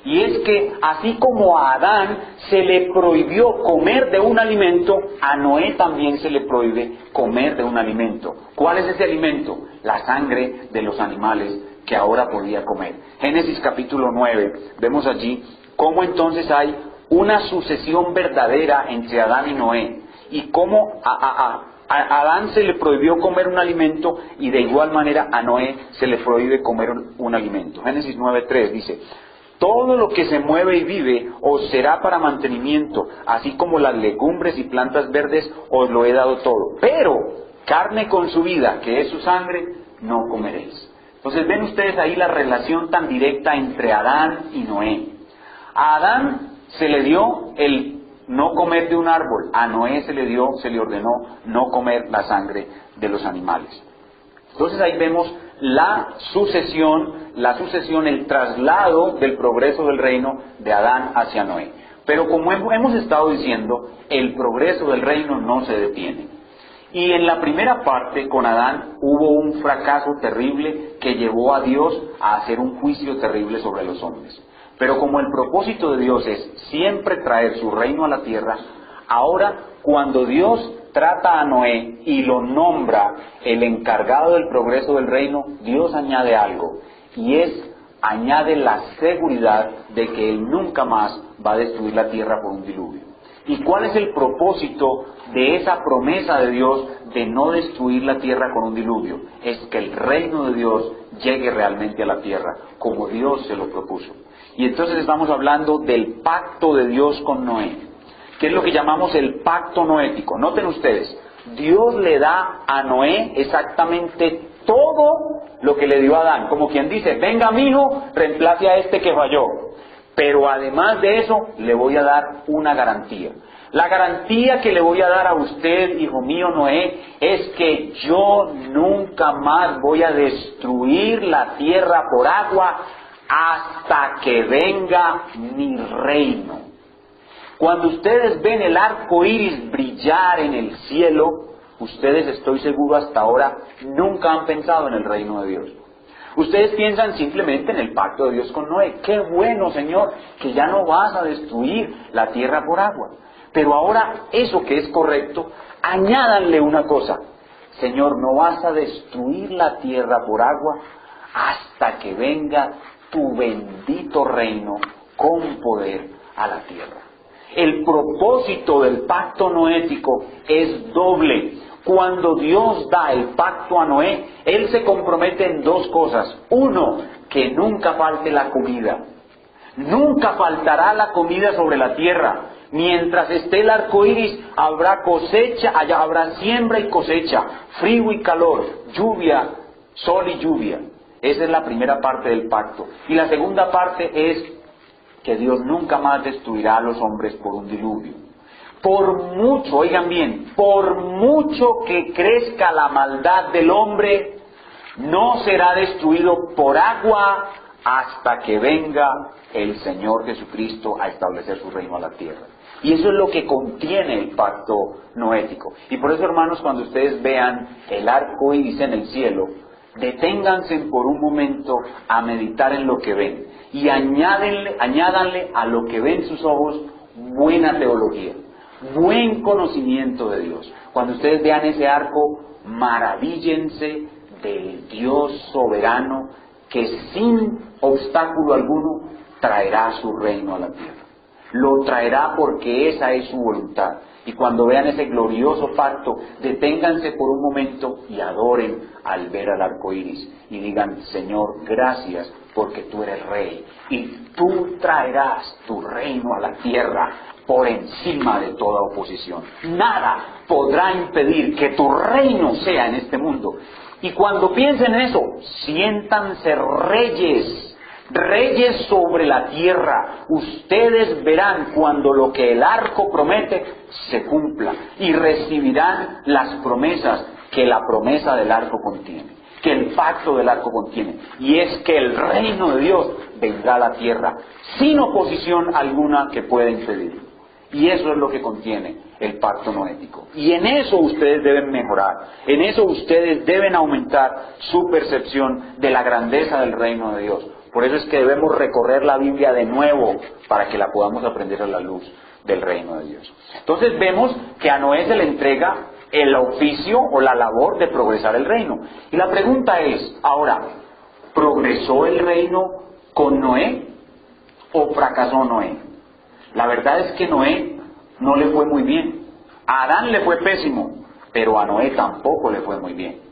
Y es que así como a Adán se le prohibió comer de un alimento, a Noé también se le prohíbe comer de un alimento. ¿Cuál es ese alimento? La sangre de los animales que ahora podía comer. Génesis capítulo 9, vemos allí cómo entonces hay una sucesión verdadera entre Adán y Noé. Y cómo a Adán se le prohibió comer un alimento y de igual manera a Noé se le prohíbe comer un alimento. Génesis 9:3 dice: todo lo que se mueve y vive os será para mantenimiento, así como las legumbres y plantas verdes os lo he dado todo. Pero carne con su vida, que es su sangre, no comeréis. Entonces ven ustedes ahí la relación tan directa entre Adán y Noé. A Adán se le dio el no comer de un árbol, a Noé se le ordenó no comer la sangre de los animales. Entonces ahí vemos la sucesión, el traslado del progreso del reino de Adán hacia Noé. Pero como hemos estado diciendo, el progreso del reino no se detiene. Y en la primera parte, con Adán, hubo un fracaso terrible que llevó a Dios a hacer un juicio terrible sobre los hombres. Pero como el propósito de Dios es siempre traer su reino a la tierra, ahora cuando Dios trata a Noé y lo nombra el encargado del progreso del reino, Dios añade algo, y añade la seguridad de que Él nunca más va a destruir la tierra por un diluvio. ¿Y cuál es el propósito de esa promesa de Dios de no destruir la tierra con un diluvio? Es que el reino de Dios llegue realmente a la tierra, como Dios se lo propuso. Y entonces estamos hablando del pacto de Dios con Noé, que es lo que llamamos el pacto noético. Noten ustedes, Dios le da a Noé exactamente todo lo que le dio a Adán. Como quien dice: venga mi hijo, reemplace a este que falló. Pero además de eso, le voy a dar una garantía. La garantía que le voy a dar a usted, hijo mío Noé, es que yo nunca más voy a destruir la tierra por agua hasta que venga mi reino. Cuando ustedes ven el arco iris brillar en el cielo, ustedes, estoy seguro, hasta ahora nunca han pensado en el reino de Dios. Ustedes piensan simplemente en el pacto de Dios con Noé. ¡Qué bueno, Señor, que ya no vas a destruir la tierra por agua! Pero ahora, eso que es correcto, añádanle una cosa. Señor, no vas a destruir la tierra por agua hasta que venga tu bendito reino con poder a la tierra. El propósito del pacto noético es doble. Cuando Dios da el pacto a Noé, Él se compromete en dos cosas. Uno, que nunca falte la comida. Nunca faltará la comida sobre la tierra. Mientras esté el arco iris, habrá cosecha, allá habrá siembra y cosecha, frío y calor, lluvia, sol y lluvia. Esa es la primera parte del pacto. Y la segunda parte es que Dios nunca más destruirá a los hombres por un diluvio. Por mucho, oigan bien, por mucho que crezca la maldad del hombre, no será destruido por agua hasta que venga el Señor Jesucristo a establecer su reino a la tierra. Y eso es lo que contiene el pacto noético. Y por eso, hermanos, cuando ustedes vean el arco iris en el cielo, deténganse por un momento a meditar en lo que ven. Y añádanle a lo que ven sus ojos buena teología, buen conocimiento de Dios. Cuando ustedes vean ese arco, maravíllense del Dios soberano que sin obstáculo alguno traerá su reino a la tierra. Lo traerá porque esa es su voluntad. Y cuando vean ese glorioso pacto, deténganse por un momento y adoren al ver al arco iris. Y digan, Señor, gracias porque tú eres rey. Y tú traerás tu reino a la tierra por encima de toda oposición. Nada podrá impedir que tu reino sea en este mundo. Y cuando piensen en eso, siéntanse reyes sobre la tierra. Ustedes verán cuando lo que el arco promete se cumpla y recibirán las promesas que la promesa del arco contiene, que el pacto del arco contiene, y es que el reino de Dios vendrá a la tierra sin oposición alguna que pueda impedirlo. Y eso es lo que contiene el pacto noético. Y en eso ustedes deben mejorar, en eso ustedes deben aumentar su percepción de la grandeza del reino de Dios. Por eso es que debemos recorrer la Biblia de nuevo para que la podamos aprender a la luz del reino de Dios. Entonces vemos que a Noé se le entrega el oficio o la labor de progresar el reino. Y la pregunta es, ahora, ¿progresó el reino con Noé o fracasó Noé? La verdad es que Noé no le fue muy bien. A Adán le fue pésimo, pero a Noé tampoco le fue muy bien.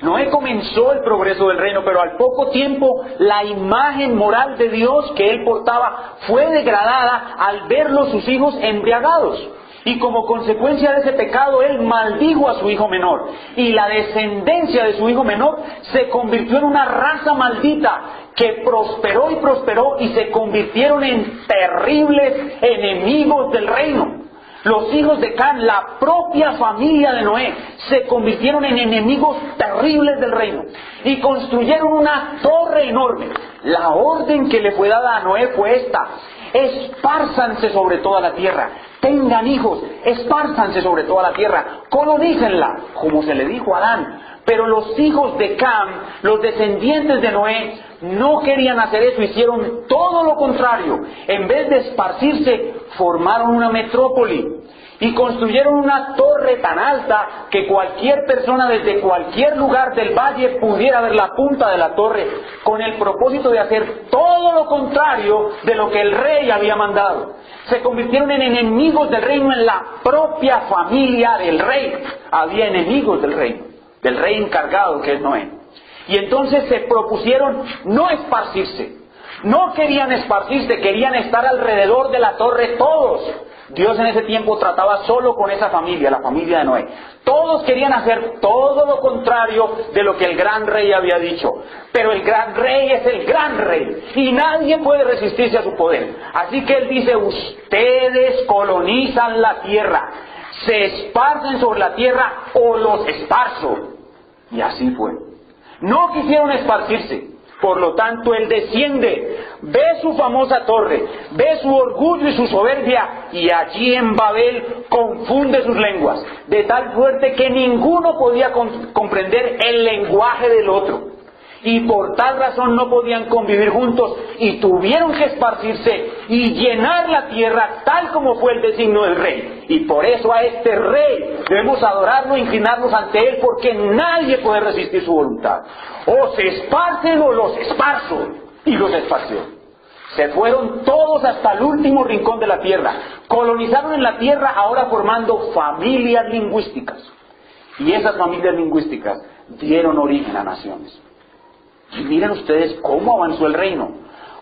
Noé comenzó el progreso del reino, pero al poco tiempo la imagen moral de Dios que él portaba fue degradada al verlo sus hijos embriagados. Y como consecuencia de ese pecado, él maldijo a su hijo menor. Y la descendencia de su hijo menor se convirtió en una raza maldita que prosperó y prosperó y se convirtieron en terribles enemigos del reino. Los hijos de Can, la propia familia de Noé, se convirtieron en enemigos terribles del reino y construyeron una torre enorme. La orden que le fue dada a Noé fue esta: espárzanse sobre toda la tierra, tengan hijos, espárzanse sobre toda la tierra, colonícenla, como se le dijo a Adán. Pero los hijos de Cam, los descendientes de Noé, no querían hacer eso, hicieron todo lo contrario. En vez de esparcirse, formaron una metrópoli y construyeron una torre tan alta que cualquier persona desde cualquier lugar del valle pudiera ver la punta de la torre, con el propósito de hacer todo lo contrario de lo que el rey había mandado. Se convirtieron en enemigos del reino en la propia familia del rey. Había enemigos del rey encargado que es Noé. Y entonces se propusieron no esparcirse. No querían esparcirse, querían estar alrededor de la torre todos. Dios en ese tiempo trataba solo con esa familia, la familia de Noé. Todos querían hacer todo lo contrario de lo que el gran rey había dicho. Pero el gran rey es el gran rey y nadie puede resistirse a su poder. Así que él dice, ustedes colonizan la tierra, se esparcen sobre la tierra o los esparzo. Y así fue. No quisieron esparcirse. Por lo tanto, él desciende, ve su famosa torre, ve su orgullo y su soberbia, y allí en Babel confunde sus lenguas, de tal suerte que ninguno podía comprender el lenguaje del otro. Y por tal razón no podían convivir juntos, y tuvieron que esparcirse y llenar la tierra tal como fue el designio del rey. Y por eso a este rey debemos adorarlo e inclinarnos ante él, porque nadie puede resistir su voluntad. O se esparcen o los esparzo. Y los esparció. Se fueron todos hasta el último rincón de la tierra. Colonizaron en la tierra, ahora formando familias lingüísticas. Y esas familias lingüísticas dieron origen a naciones. Y miren ustedes cómo avanzó el reino.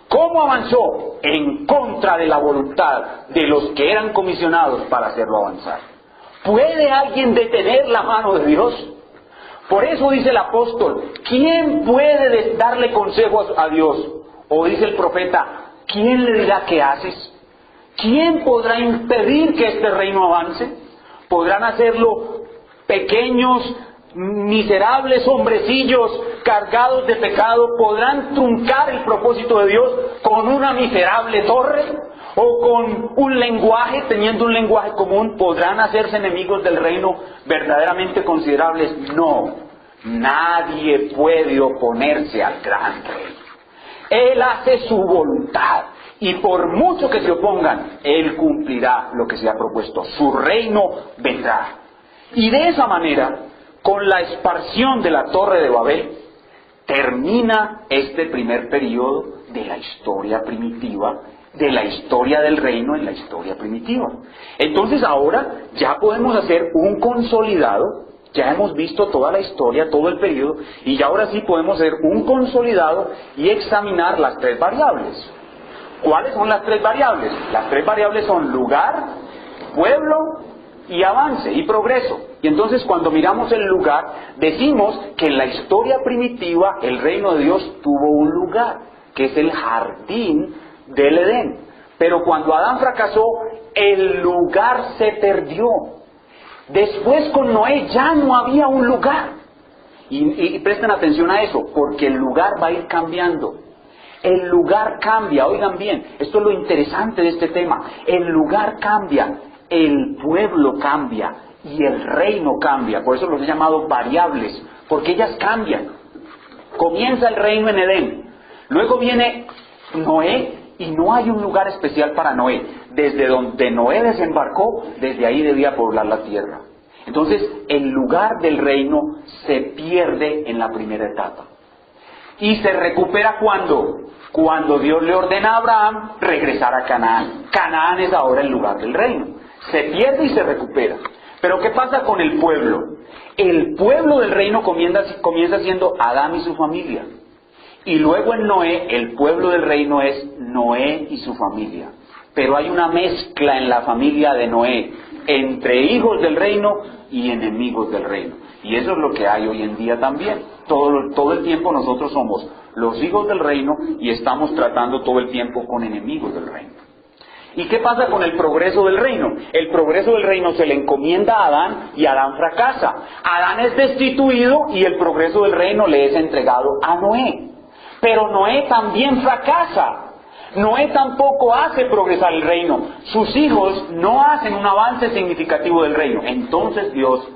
¿Cómo avanzó? En contra de la voluntad de los que eran comisionados para hacerlo avanzar. ¿Puede alguien detener la mano de Dios? Por eso dice el apóstol, ¿quién puede darle consejos a Dios? O dice el profeta, ¿quién le dirá qué haces? ¿Quién podrá impedir que este reino avance? ¿Podrán hacerlo pequeños, miserables hombrecillos cargados de pecado? ¿Podrán truncar el propósito de Dios con una miserable torre? ¿O con un lenguaje, teniendo un lenguaje común, podrán hacerse enemigos del reino verdaderamente considerables? No, nadie puede oponerse al gran rey. Él hace su voluntad y por mucho que se opongan, Él cumplirá lo que se ha propuesto. Su reino vendrá. Y de esa manera, con la esparción de la Torre de Babel, termina este primer periodo de la historia primitiva de la historia del reino en la historia primitiva. Entonces ahora ya podemos hacer un consolidado, ya hemos visto toda la historia, todo el periodo, y ya ahora sí podemos hacer un consolidado y examinar las tres variables. ¿Cuáles son las tres variables? Las tres variables son lugar, pueblo y avance y progreso. Y entonces cuando miramos el lugar, decimos que en la historia primitiva el reino de Dios tuvo un lugar, que es el jardín del Edén. Pero cuando Adán fracasó, el lugar se perdió. Después con Noé ya no había un lugar. Y presten atención a eso, porque el lugar va a ir cambiando. El lugar cambia, oigan bien, esto es lo interesante de este tema. El lugar cambia, el pueblo cambia y el reino cambia. Por eso los he llamado variables, porque ellas cambian. Comienza el reino en Edén, luego viene Noé y no hay un lugar especial para Noé. Desde donde Noé desembarcó, desde ahí debía poblar la tierra. Entonces el lugar del reino se pierde en la primera etapa. Y se recupera cuando Dios le ordena a Abraham regresar a Canaán. Canaán es ahora el lugar del reino. Se pierde y se recupera. Pero ¿qué pasa con el pueblo? El pueblo del reino comienza siendo Adán y su familia. Y luego en Noé, el pueblo del reino es Noé y su familia. Pero hay una mezcla en la familia de Noé entre hijos del reino y enemigos del reino. Y eso es lo que hay hoy en día también. Todo el tiempo nosotros somos los hijos del reino y estamos tratando todo el tiempo con enemigos del reino. ¿Y qué pasa con el progreso del reino? El progreso del reino se le encomienda a Adán y Adán fracasa. Adán es destituido y el progreso del reino le es entregado a Noé. Pero Noé también fracasa. Noé tampoco hace progresar el reino. Sus hijos no hacen un avance significativo del reino. Entonces Dios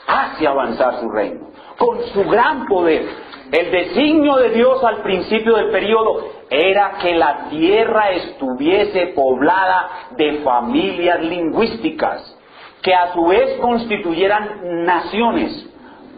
hace avanzar su reino con su gran poder. El designio de Dios al principio del periodo era que la tierra estuviese poblada de familias lingüísticas, que a su vez constituyeran naciones,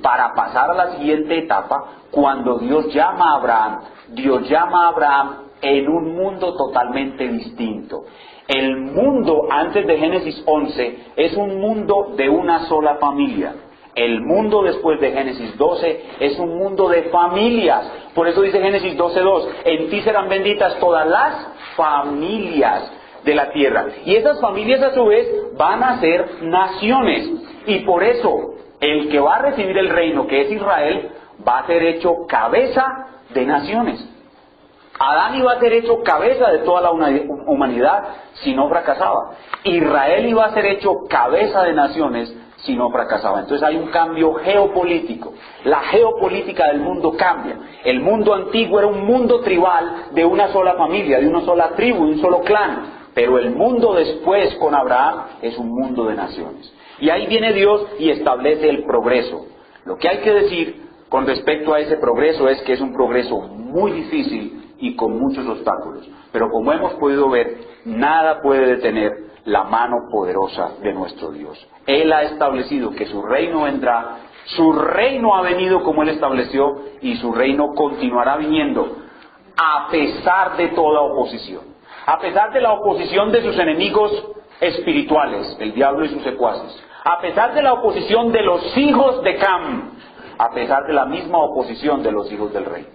para pasar a la siguiente etapa, cuando Dios llama a Abraham en un mundo totalmente distinto. El mundo antes de Génesis 11 es un mundo de una sola familia. El mundo después de Génesis 12 es un mundo de familias. Por eso dice Génesis 12:2, en ti serán benditas todas las familias de la tierra. Y esas familias a su vez van a ser naciones. Y por eso el que va a recibir el reino, que es Israel, va a ser hecho cabeza de naciones. Adán iba a ser hecho cabeza de toda la humanidad si no fracasaba. Israel iba a ser hecho cabeza de naciones si no fracasaba. Entonces hay un cambio geopolítico. La geopolítica del mundo cambia. El mundo antiguo era un mundo tribal de una sola familia, de una sola tribu, de un solo clan. Pero el mundo después con Abraham es un mundo de naciones. Y ahí viene Dios y establece el progreso. Lo que hay que decir con respecto a ese progreso es que es un progreso muy difícil y con muchos obstáculos. Pero como hemos podido ver, nada puede detener la mano poderosa de nuestro Dios. Él ha establecido que su reino vendrá, su reino ha venido como Él estableció y su reino continuará viniendo a pesar de toda oposición. A pesar de la oposición de sus enemigos espirituales, el diablo y sus secuaces. A pesar de la oposición de los hijos de Cam. A pesar de la misma oposición de los hijos del rey.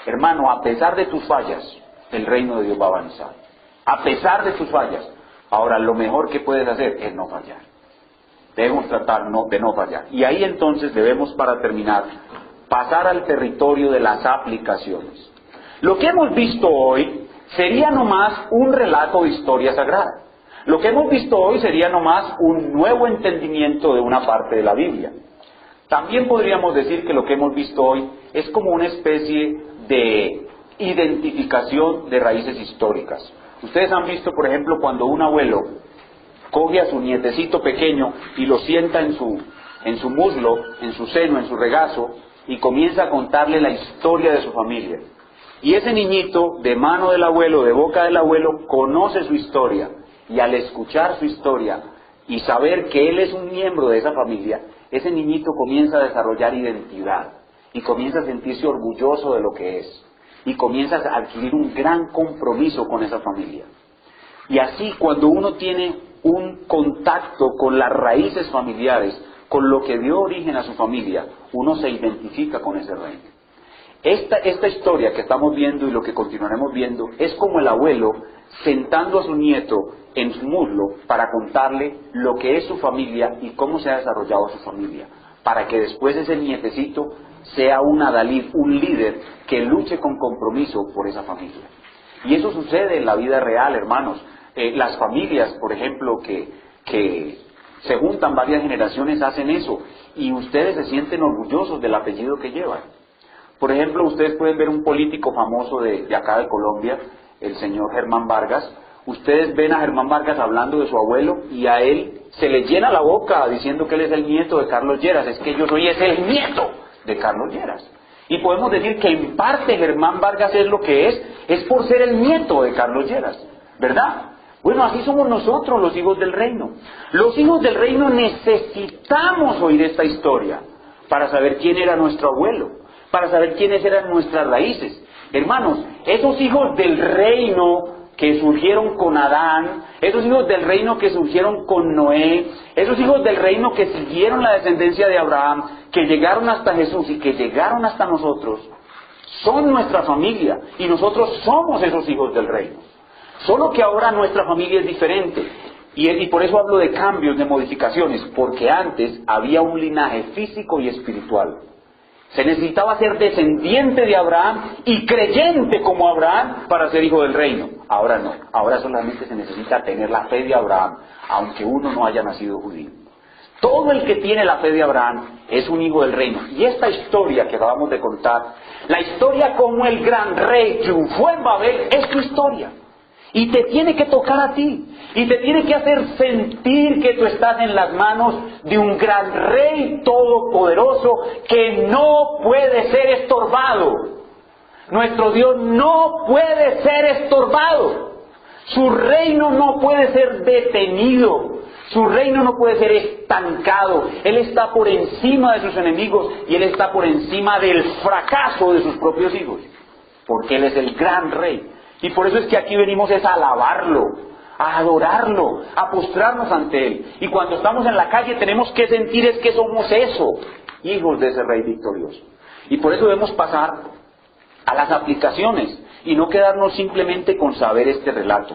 Hermano, a pesar de tus fallas, el reino de Dios va a avanzar. A pesar de tus fallas. Ahora, lo mejor que puedes hacer es no fallar. Debemos tratar de no fallar. Y ahí entonces debemos, para terminar, pasar al territorio de las aplicaciones. Lo que hemos visto hoy sería nomás un relato de historia sagrada. Lo que hemos visto hoy sería nomás un nuevo entendimiento de una parte de la Biblia. También podríamos decir que lo que hemos visto hoy es como una especie de identificación de raíces históricas. Ustedes han visto, por ejemplo, cuando un abuelo coge a su nietecito pequeño y lo sienta en su muslo, en su seno, en su regazo, y comienza a contarle la historia de su familia. Y ese niñito, de mano del abuelo, de boca del abuelo, conoce su historia. Y al escuchar su historia y saber que él es un miembro de esa familia, ese niñito comienza a desarrollar identidad y comienza a sentirse orgulloso de lo que es y comienza a adquirir un gran compromiso con esa familia. Y así, cuando uno tiene un contacto con las raíces familiares, con lo que dio origen a su familia, uno se identifica con ese reino. Esta historia que estamos viendo y lo que continuaremos viendo es como el abuelo sentando a su nieto en su muslo para contarle lo que es su familia y cómo se ha desarrollado su familia, para que después ese nietecito sea un adalid, un líder que luche con compromiso por esa familia. Y eso sucede en la vida real, hermanos. Las familias, por ejemplo, que se juntan varias generaciones, hacen eso, y ustedes se sienten orgullosos del apellido que llevan. Por ejemplo, ustedes pueden ver un político famoso de acá de Colombia, el señor Germán Vargas. Ustedes ven a Germán Vargas hablando de su abuelo y a él se le llena la boca diciendo que él es el nieto de Carlos Lleras. Es que es el nieto de Carlos Lleras. Y podemos decir que en parte Germán Vargas es lo que es por ser el nieto de Carlos Lleras, ¿verdad? Bueno, así somos nosotros, los hijos del reino. Los hijos del reino necesitamos oír esta historia para saber quién era nuestro abuelo, para saber quiénes eran nuestras raíces. Hermanos, esos hijos del reino que surgieron con Adán, esos hijos del reino que surgieron con Noé, esos hijos del reino que siguieron la descendencia de Abraham, que llegaron hasta Jesús y que llegaron hasta nosotros, son nuestra familia y nosotros somos esos hijos del reino. Solo que ahora nuestra familia es diferente y por eso hablo de cambios, de modificaciones, porque antes había un linaje físico y espiritual. Se necesitaba ser descendiente de Abraham y creyente como Abraham para ser hijo del reino. Ahora no, ahora solamente se necesita tener la fe de Abraham, aunque uno no haya nacido judío. Todo el que tiene la fe de Abraham es un hijo del reino. Y esta historia que acabamos de contar, la historia como el gran rey triunfó en Babel, es tu historia. Y te tiene que tocar a ti. Y te tiene que hacer sentir que tú estás en las manos de un gran rey todopoderoso que no puede ser estorbado. Nuestro Dios no puede ser estorbado. Su reino no puede ser detenido. Su reino no puede ser estancado. Él está por encima de sus enemigos y Él está por encima del fracaso de sus propios hijos. Porque Él es el gran rey. Y por eso es que aquí venimos a alabarlo, a adorarlo, a postrarnos ante Él. Y cuando estamos en la calle tenemos que sentir es que somos eso, hijos de ese Rey victorioso. Y por eso debemos pasar a las aplicaciones y no quedarnos simplemente con saber este relato.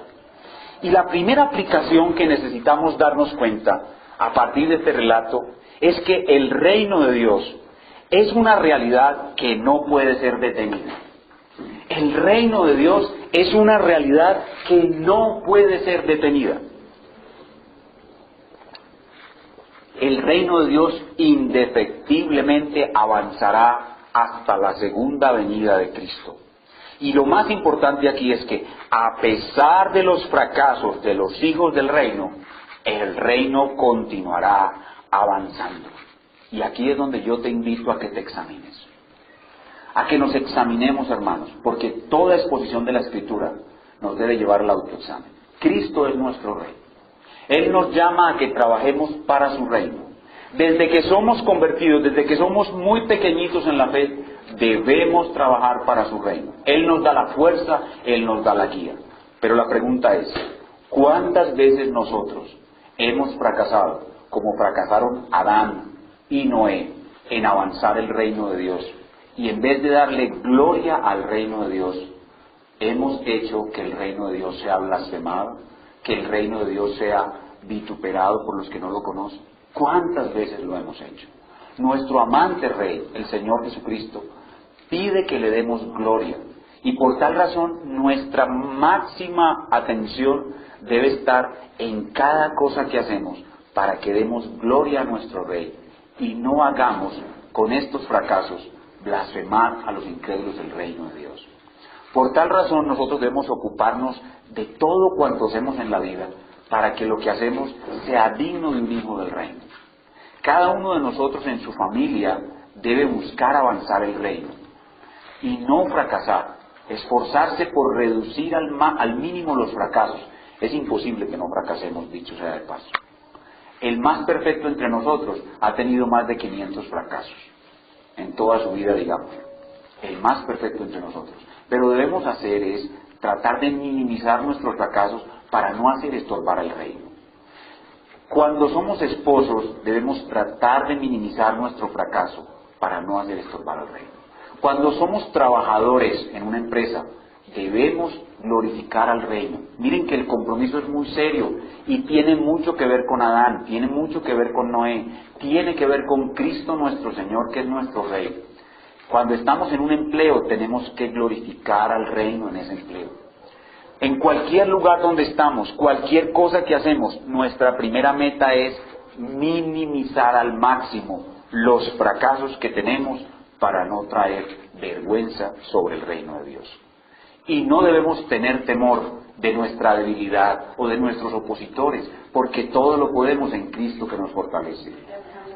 Y la primera aplicación que necesitamos darnos cuenta a partir de este relato es que el reino de Dios es una realidad que no puede ser detenida. El reino de Dios es una realidad que no puede ser detenida. El reino de Dios indefectiblemente avanzará hasta la segunda venida de Cristo. Y lo más importante aquí es que, a pesar de los fracasos de los hijos del reino, el reino continuará avanzando. Y aquí es donde yo te invito a que te examines. A que nos examinemos, hermanos, porque toda exposición de la Escritura nos debe llevar al autoexamen. Cristo es nuestro Rey. Él nos llama a que trabajemos para su reino. Desde que somos convertidos, desde que somos muy pequeñitos en la fe, debemos trabajar para su reino. Él nos da la fuerza, Él nos da la guía. Pero la pregunta es, ¿cuántas veces nosotros hemos fracasado, como fracasaron Adán y Noé, en avanzar el reino de Dios? Y en vez de darle gloria al reino de Dios, hemos hecho que el reino de Dios sea blasfemado, que el reino de Dios sea vituperado por los que no lo conocen. ¿Cuántas veces lo hemos hecho? Nuestro amante Rey, el Señor Jesucristo, pide que le demos gloria. Y por tal razón, nuestra máxima atención debe estar en cada cosa que hacemos para que demos gloria a nuestro Rey y no hagamos con estos fracasos blasfemar a los incrédulos del reino de Dios. Por tal razón nosotros debemos ocuparnos de todo cuanto hacemos en la vida para que lo que hacemos sea digno de un hijo del reino. Cada uno de nosotros en su familia debe buscar avanzar el reino y no fracasar, esforzarse por reducir al mínimo los fracasos. Es imposible que no fracasemos, dicho sea de paso. El más perfecto entre nosotros ha tenido más de 500 fracasos en toda su vida, digamos. El más perfecto entre nosotros. Pero debemos hacer es tratar de minimizar nuestros fracasos para no hacer estorbar al reino. Cuando somos esposos, debemos tratar de minimizar nuestro fracaso para no hacer estorbar al reino. Cuando somos trabajadores en una empresa, debemos glorificar al reino. Miren que el compromiso es muy serio y tiene mucho que ver con Adán, tiene mucho que ver con Noé, tiene que ver con Cristo nuestro Señor, que es nuestro Rey. Cuando estamos en un empleo, tenemos que glorificar al reino en ese empleo. En cualquier lugar donde estamos, cualquier cosa que hacemos, nuestra primera meta es minimizar al máximo los fracasos que tenemos para no traer vergüenza sobre el reino de Dios. Y no debemos tener temor de nuestra debilidad o de nuestros opositores, porque todo lo podemos en Cristo que nos fortalece.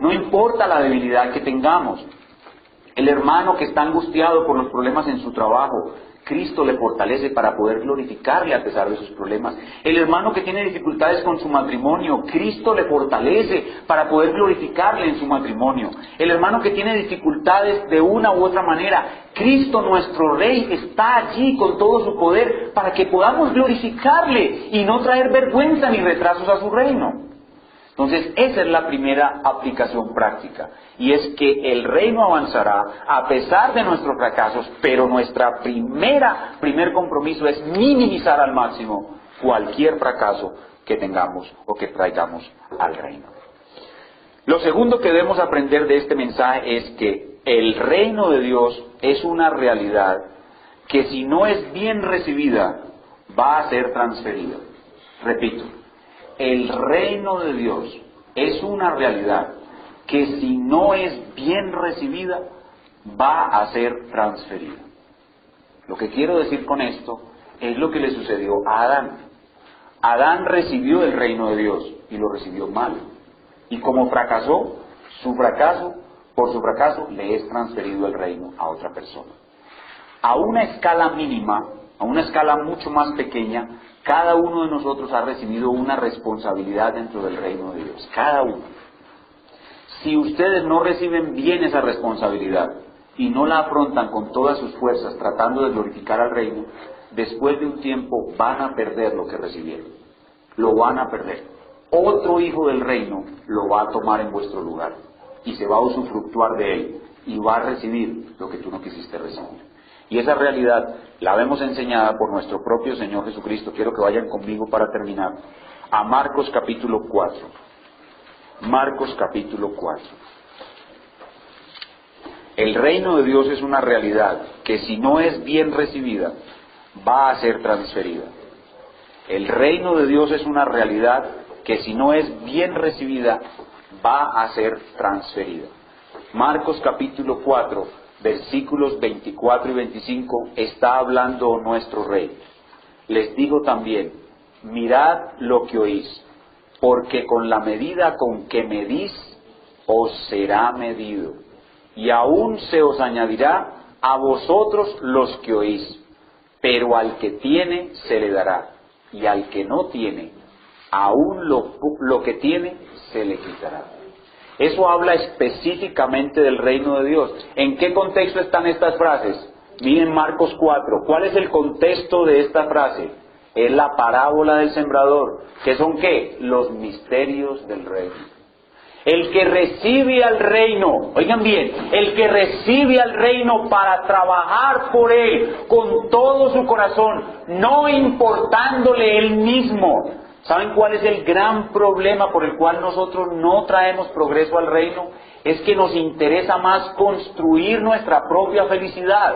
No importa la debilidad que tengamos. El hermano que está angustiado por los problemas en su trabajo, Cristo le fortalece para poder glorificarle a pesar de sus problemas. El hermano que tiene dificultades con su matrimonio, Cristo le fortalece para poder glorificarle en su matrimonio. El hermano que tiene dificultades de una u otra manera, Cristo nuestro Rey está allí con todo su poder para que podamos glorificarle y no traer vergüenza ni retrasos a su reino. Entonces, esa es la primera aplicación práctica, y es que el reino avanzará a pesar de nuestros fracasos, pero nuestra primer compromiso es minimizar al máximo cualquier fracaso que tengamos o que traigamos al reino. Lo segundo que debemos aprender de este mensaje es que el reino de Dios es una realidad que si no es bien recibida, va a ser transferida. Repito. El reino de Dios es una realidad que si no es bien recibida, va a ser transferida. Lo que quiero decir con esto es lo que le sucedió a Adán. Adán recibió el reino de Dios y lo recibió mal. Y como fracasó, por su fracaso, le es transferido el reino a otra persona. A una escala mínima, a una escala mucho más pequeña, cada uno de nosotros ha recibido una responsabilidad dentro del reino de Dios. Cada uno. Si ustedes no reciben bien esa responsabilidad y no la afrontan con todas sus fuerzas tratando de glorificar al reino, después de un tiempo van a perder lo que recibieron. Lo van a perder. Otro hijo del reino lo va a tomar en vuestro lugar y se va a usufructuar de él y va a recibir lo que tú no quisiste recibir. Y esa realidad la vemos enseñada por nuestro propio Señor Jesucristo. Quiero que vayan conmigo para terminar a Marcos capítulo 4. Marcos capítulo 4. El reino de Dios es una realidad que si no es bien recibida, va a ser transferida. El reino de Dios es una realidad que si no es bien recibida, va a ser transferida. Marcos capítulo 4. Versículos 24 y 25, está hablando nuestro Rey. Les digo también, mirad lo que oís, porque con la medida con que medís, os será medido, y aún se os añadirá a vosotros los que oís, pero al que tiene se le dará, y al que no tiene, aún lo que tiene se le quitará. Eso habla específicamente del reino de Dios. ¿En qué contexto están estas frases? Miren Marcos 4. ¿Cuál es el contexto de esta frase? Es la parábola del sembrador. ¿Qué son qué? Los misterios del reino. El que recibe al reino, oigan bien, el que recibe al reino para trabajar por él con todo su corazón, no importándole él mismo. ¿Saben cuál es el gran problema por el cual nosotros no traemos progreso al reino? Es que nos interesa más construir nuestra propia felicidad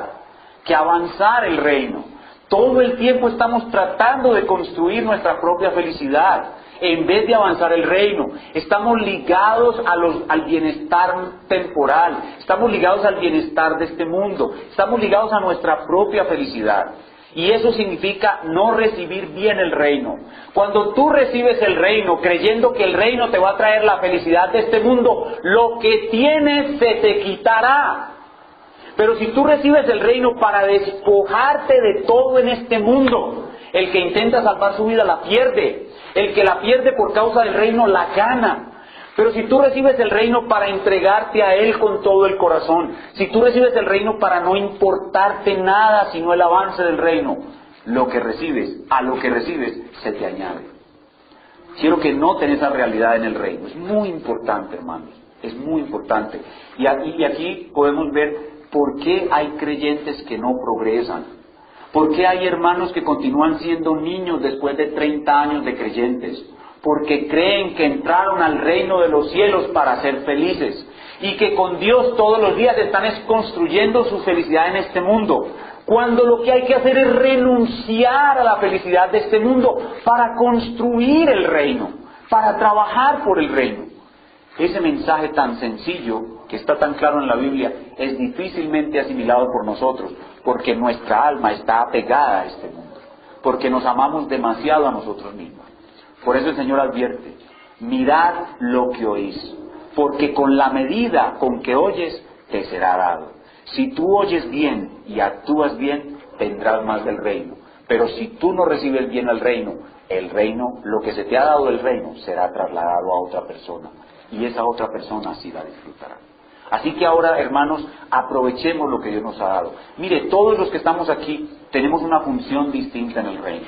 que avanzar el reino. Todo el tiempo estamos tratando de construir nuestra propia felicidad en vez de avanzar el reino. Estamos ligados al bienestar temporal, estamos ligados al bienestar de este mundo, estamos ligados a nuestra propia felicidad. Y eso significa no recibir bien el reino. Cuando tú recibes el reino creyendo que el reino te va a traer la felicidad de este mundo, lo que tienes se te quitará. Pero si tú recibes el reino para despojarte de todo en este mundo, el que intenta salvar su vida la pierde. El que la pierde por causa del reino la gana. Pero si tú recibes el reino para entregarte a Él con todo el corazón, si tú recibes el reino para no importarte nada sino el avance del reino, lo que recibes, a lo que recibes, se te añade. Quiero que noten esa realidad en el reino. Es muy importante, hermanos. Es muy importante. Y aquí podemos ver por qué hay creyentes que no progresan. ¿Por qué hay hermanos que continúan siendo niños después de 30 años de creyentes? Porque creen que entraron al reino de los cielos para ser felices y que con Dios todos los días están construyendo su felicidad en este mundo, cuando lo que hay que hacer es renunciar a la felicidad de este mundo para construir el reino, para trabajar por el reino. Ese mensaje tan sencillo, que está tan claro en la Biblia, es difícilmente asimilado por nosotros, porque nuestra alma está apegada a este mundo, porque nos amamos demasiado a nosotros mismos. Por eso el Señor advierte: mirad lo que oís, porque con la medida con que oyes, te será dado. Si tú oyes bien y actúas bien, tendrás más del reino. Pero si tú no recibes bien el reino, lo que se te ha dado del reino, será trasladado a otra persona. Y esa otra persona sí la disfrutará. Así que ahora, hermanos, aprovechemos lo que Dios nos ha dado. Mire, todos los que estamos aquí tenemos una función distinta en el reino.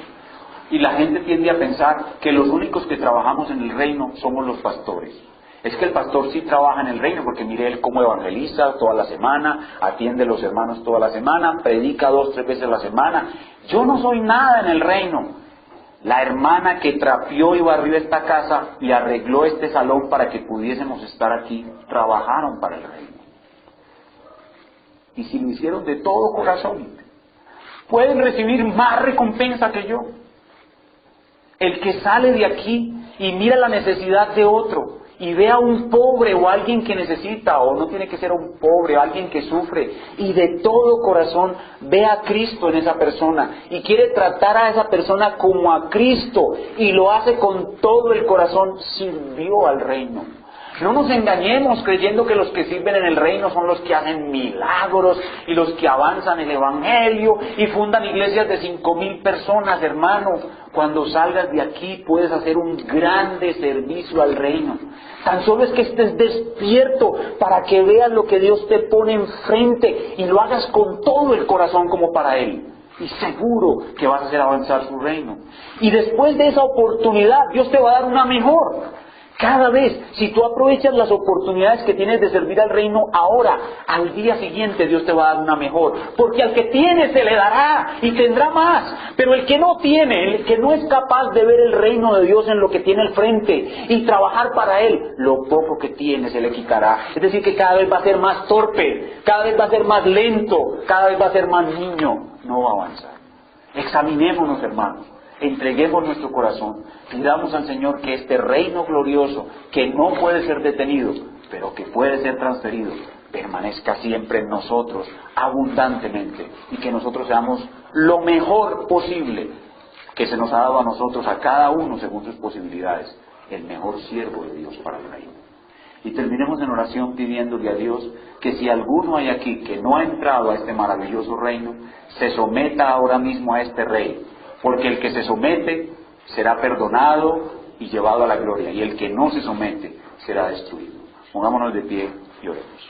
Y la gente tiende a pensar que los únicos que trabajamos en el reino somos los pastores. Es que el pastor sí trabaja en el reino, porque mire él cómo evangeliza toda la semana, atiende a los hermanos toda la semana, predica 2 o 3 veces a la semana. Yo no soy nada en el reino. La hermana que trapeó y barrió esta casa y arregló este salón para que pudiésemos estar aquí, trabajaron para el reino. Y si lo hicieron de todo corazón, pueden recibir más recompensa que yo. El que sale de aquí y mira la necesidad de otro y ve a un pobre o a alguien que necesita, o no tiene que ser un pobre, o alguien que sufre, y de todo corazón ve a Cristo en esa persona y quiere tratar a esa persona como a Cristo y lo hace con todo el corazón, sirvió al reino. No nos engañemos creyendo que los que sirven en el reino son los que hacen milagros y los que avanzan el evangelio y fundan iglesias de 5,000 personas, hermano. Cuando salgas de aquí puedes hacer un grande servicio al reino. Tan solo es que estés despierto para que veas lo que Dios te pone enfrente y lo hagas con todo el corazón como para Él. Y seguro que vas a hacer avanzar su reino. Y después de esa oportunidad, Dios te va a dar una mejor. Cada vez, si tú aprovechas las oportunidades que tienes de servir al reino ahora, al día siguiente Dios te va a dar una mejor. Porque al que tiene se le dará y tendrá más. Pero el que no tiene, el que no es capaz de ver el reino de Dios en lo que tiene al frente y trabajar para Él, lo poco que tiene se le quitará. Es decir, que cada vez va a ser más torpe, cada vez va a ser más lento, cada vez va a ser más niño, no va a avanzar. Examinémonos, hermanos. Entreguemos nuestro corazón, pidamos al Señor que este reino glorioso, que no puede ser detenido, pero que puede ser transferido, permanezca siempre en nosotros, abundantemente, y que nosotros seamos lo mejor posible que se nos ha dado a nosotros, a cada uno según sus posibilidades, el mejor siervo de Dios para el reino. Y terminemos en oración pidiéndole a Dios que si alguno hay aquí que no ha entrado a este maravilloso reino, se someta ahora mismo a este rey. Porque el que se somete será perdonado y llevado a la gloria, y el que no se somete será destruido. Pongámonos de pie y oremos.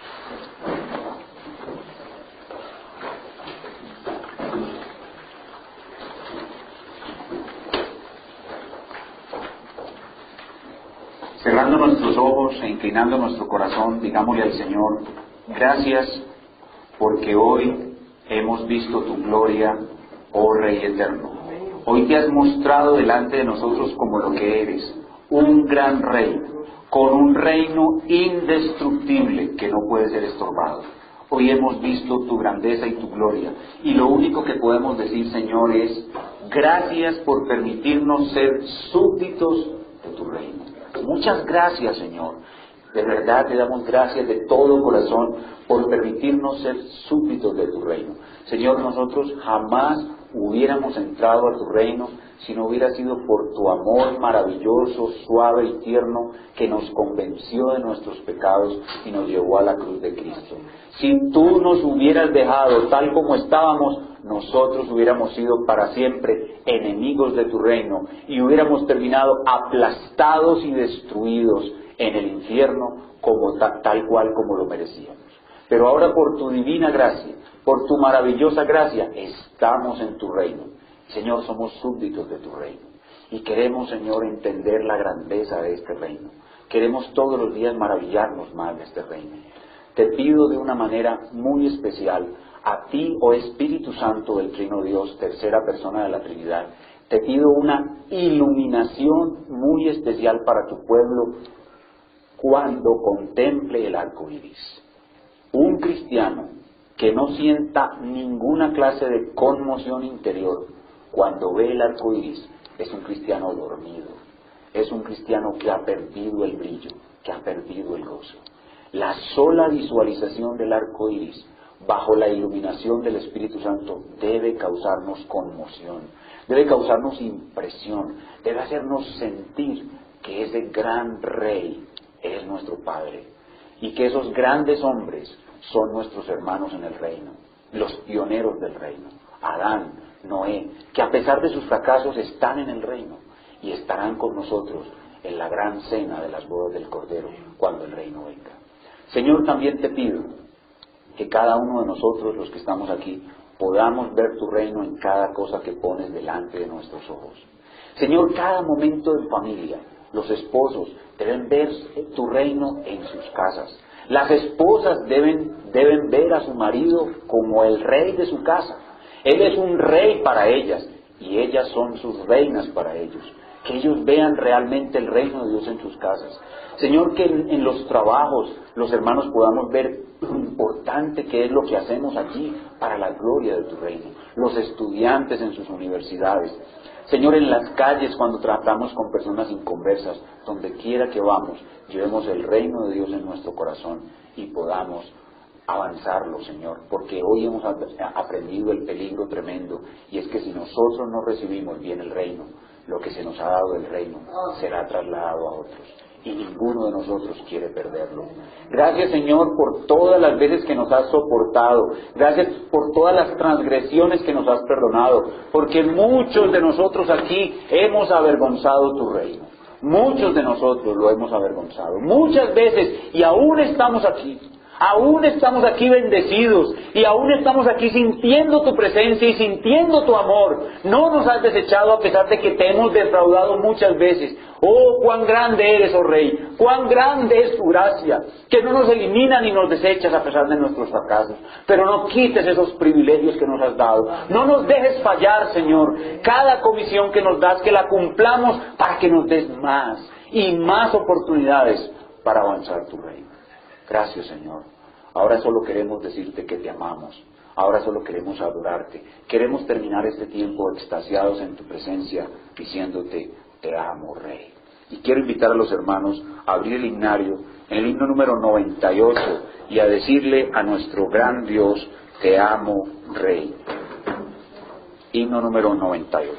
Cerrando nuestros ojos e inclinando nuestro corazón, digámosle al Señor: gracias porque hoy hemos visto tu gloria, oh Rey eterno. Hoy te has mostrado delante de nosotros como lo que eres, un gran rey, con un reino indestructible que no puede ser estorbado. Hoy hemos visto tu grandeza y tu gloria, y lo único que podemos decir, Señor, es gracias por permitirnos ser súbditos de tu reino. Muchas gracias, Señor. De verdad te damos gracias de todo corazón por permitirnos ser súbditos de tu reino. Señor, nosotros jamás hubiéramos entrado a tu reino si no hubiera sido por tu amor maravilloso, suave y tierno que nos convenció de nuestros pecados y nos llevó a la cruz de Cristo. Si tú nos hubieras dejado tal como estábamos, nosotros hubiéramos sido para siempre enemigos de tu reino y hubiéramos terminado aplastados y destruidos en el infierno como tal cual como lo merecíamos. Pero ahora por tu divina gracia, por tu maravillosa gracia, estamos en tu reino. Señor, somos súbditos de tu reino. Y queremos, Señor, entender la grandeza de este reino. Queremos todos los días maravillarnos más de este reino. Te pido de una manera muy especial, a ti, oh Espíritu Santo del Trino Dios, tercera persona de la Trinidad, te pido una iluminación muy especial para tu pueblo cuando contemple el arco iris. Un cristiano que no sienta ninguna clase de conmoción interior cuando ve el arco iris es un cristiano dormido, es un cristiano que ha perdido el brillo, que ha perdido el gozo. La sola visualización del arco iris bajo la iluminación del Espíritu Santo debe causarnos conmoción, debe causarnos impresión, debe hacernos sentir que ese gran Rey es nuestro Padre y que esos grandes hombres son nuestros hermanos en el reino, los pioneros del reino, Adán, Noé, que a pesar de sus fracasos están en el reino y estarán con nosotros en la gran cena de las bodas del Cordero cuando el reino venga. Señor, también te pido que cada uno de nosotros, los que estamos aquí, podamos ver tu reino en cada cosa que pones delante de nuestros ojos. Señor, cada momento en familia, los esposos deben ver tu reino en sus casas. Las esposas deben ver a su marido como el rey de su casa. Él es un rey para ellas y ellas son sus reinas para ellos. Que ellos vean realmente el reino de Dios en sus casas. Señor, que en los trabajos los hermanos podamos ver lo importante que es lo que hacemos aquí para la gloria de tu reino. Los estudiantes en sus universidades. Señor, en las calles cuando tratamos con personas inconversas, donde quiera que vamos, llevemos el reino de Dios en nuestro corazón y podamos avanzarlo, Señor, porque hoy hemos aprendido el peligro tremendo, y es que si nosotros no recibimos bien el reino, lo que se nos ha dado del reino será trasladado a otros, y ninguno de nosotros quiere perderlo. Gracias, Señor, por todas las veces que nos has soportado. Gracias por todas las transgresiones que nos has perdonado, porque muchos de nosotros aquí hemos avergonzado tu reino. Muchos de nosotros lo hemos avergonzado, muchas veces, y aún estamos aquí. Aún estamos aquí bendecidos y aún estamos aquí sintiendo tu presencia y sintiendo tu amor. No nos has desechado a pesar de que te hemos defraudado muchas veces. Oh, cuán grande eres, oh Rey, cuán grande es tu gracia, que no nos elimina ni nos desechas a pesar de nuestros fracasos. Pero no quites esos privilegios que nos has dado. No nos dejes fallar, Señor. Cada comisión que nos das, que la cumplamos para que nos des más y más oportunidades para avanzar tu reino. Gracias, Señor. Ahora solo queremos decirte que te amamos. Ahora solo queremos adorarte. Queremos terminar este tiempo extasiados en tu presencia, diciéndote, te amo, Rey. Y quiero invitar a los hermanos a abrir el himnario, en el himno número 98, y a decirle a nuestro gran Dios, te amo, Rey. Himno número 98.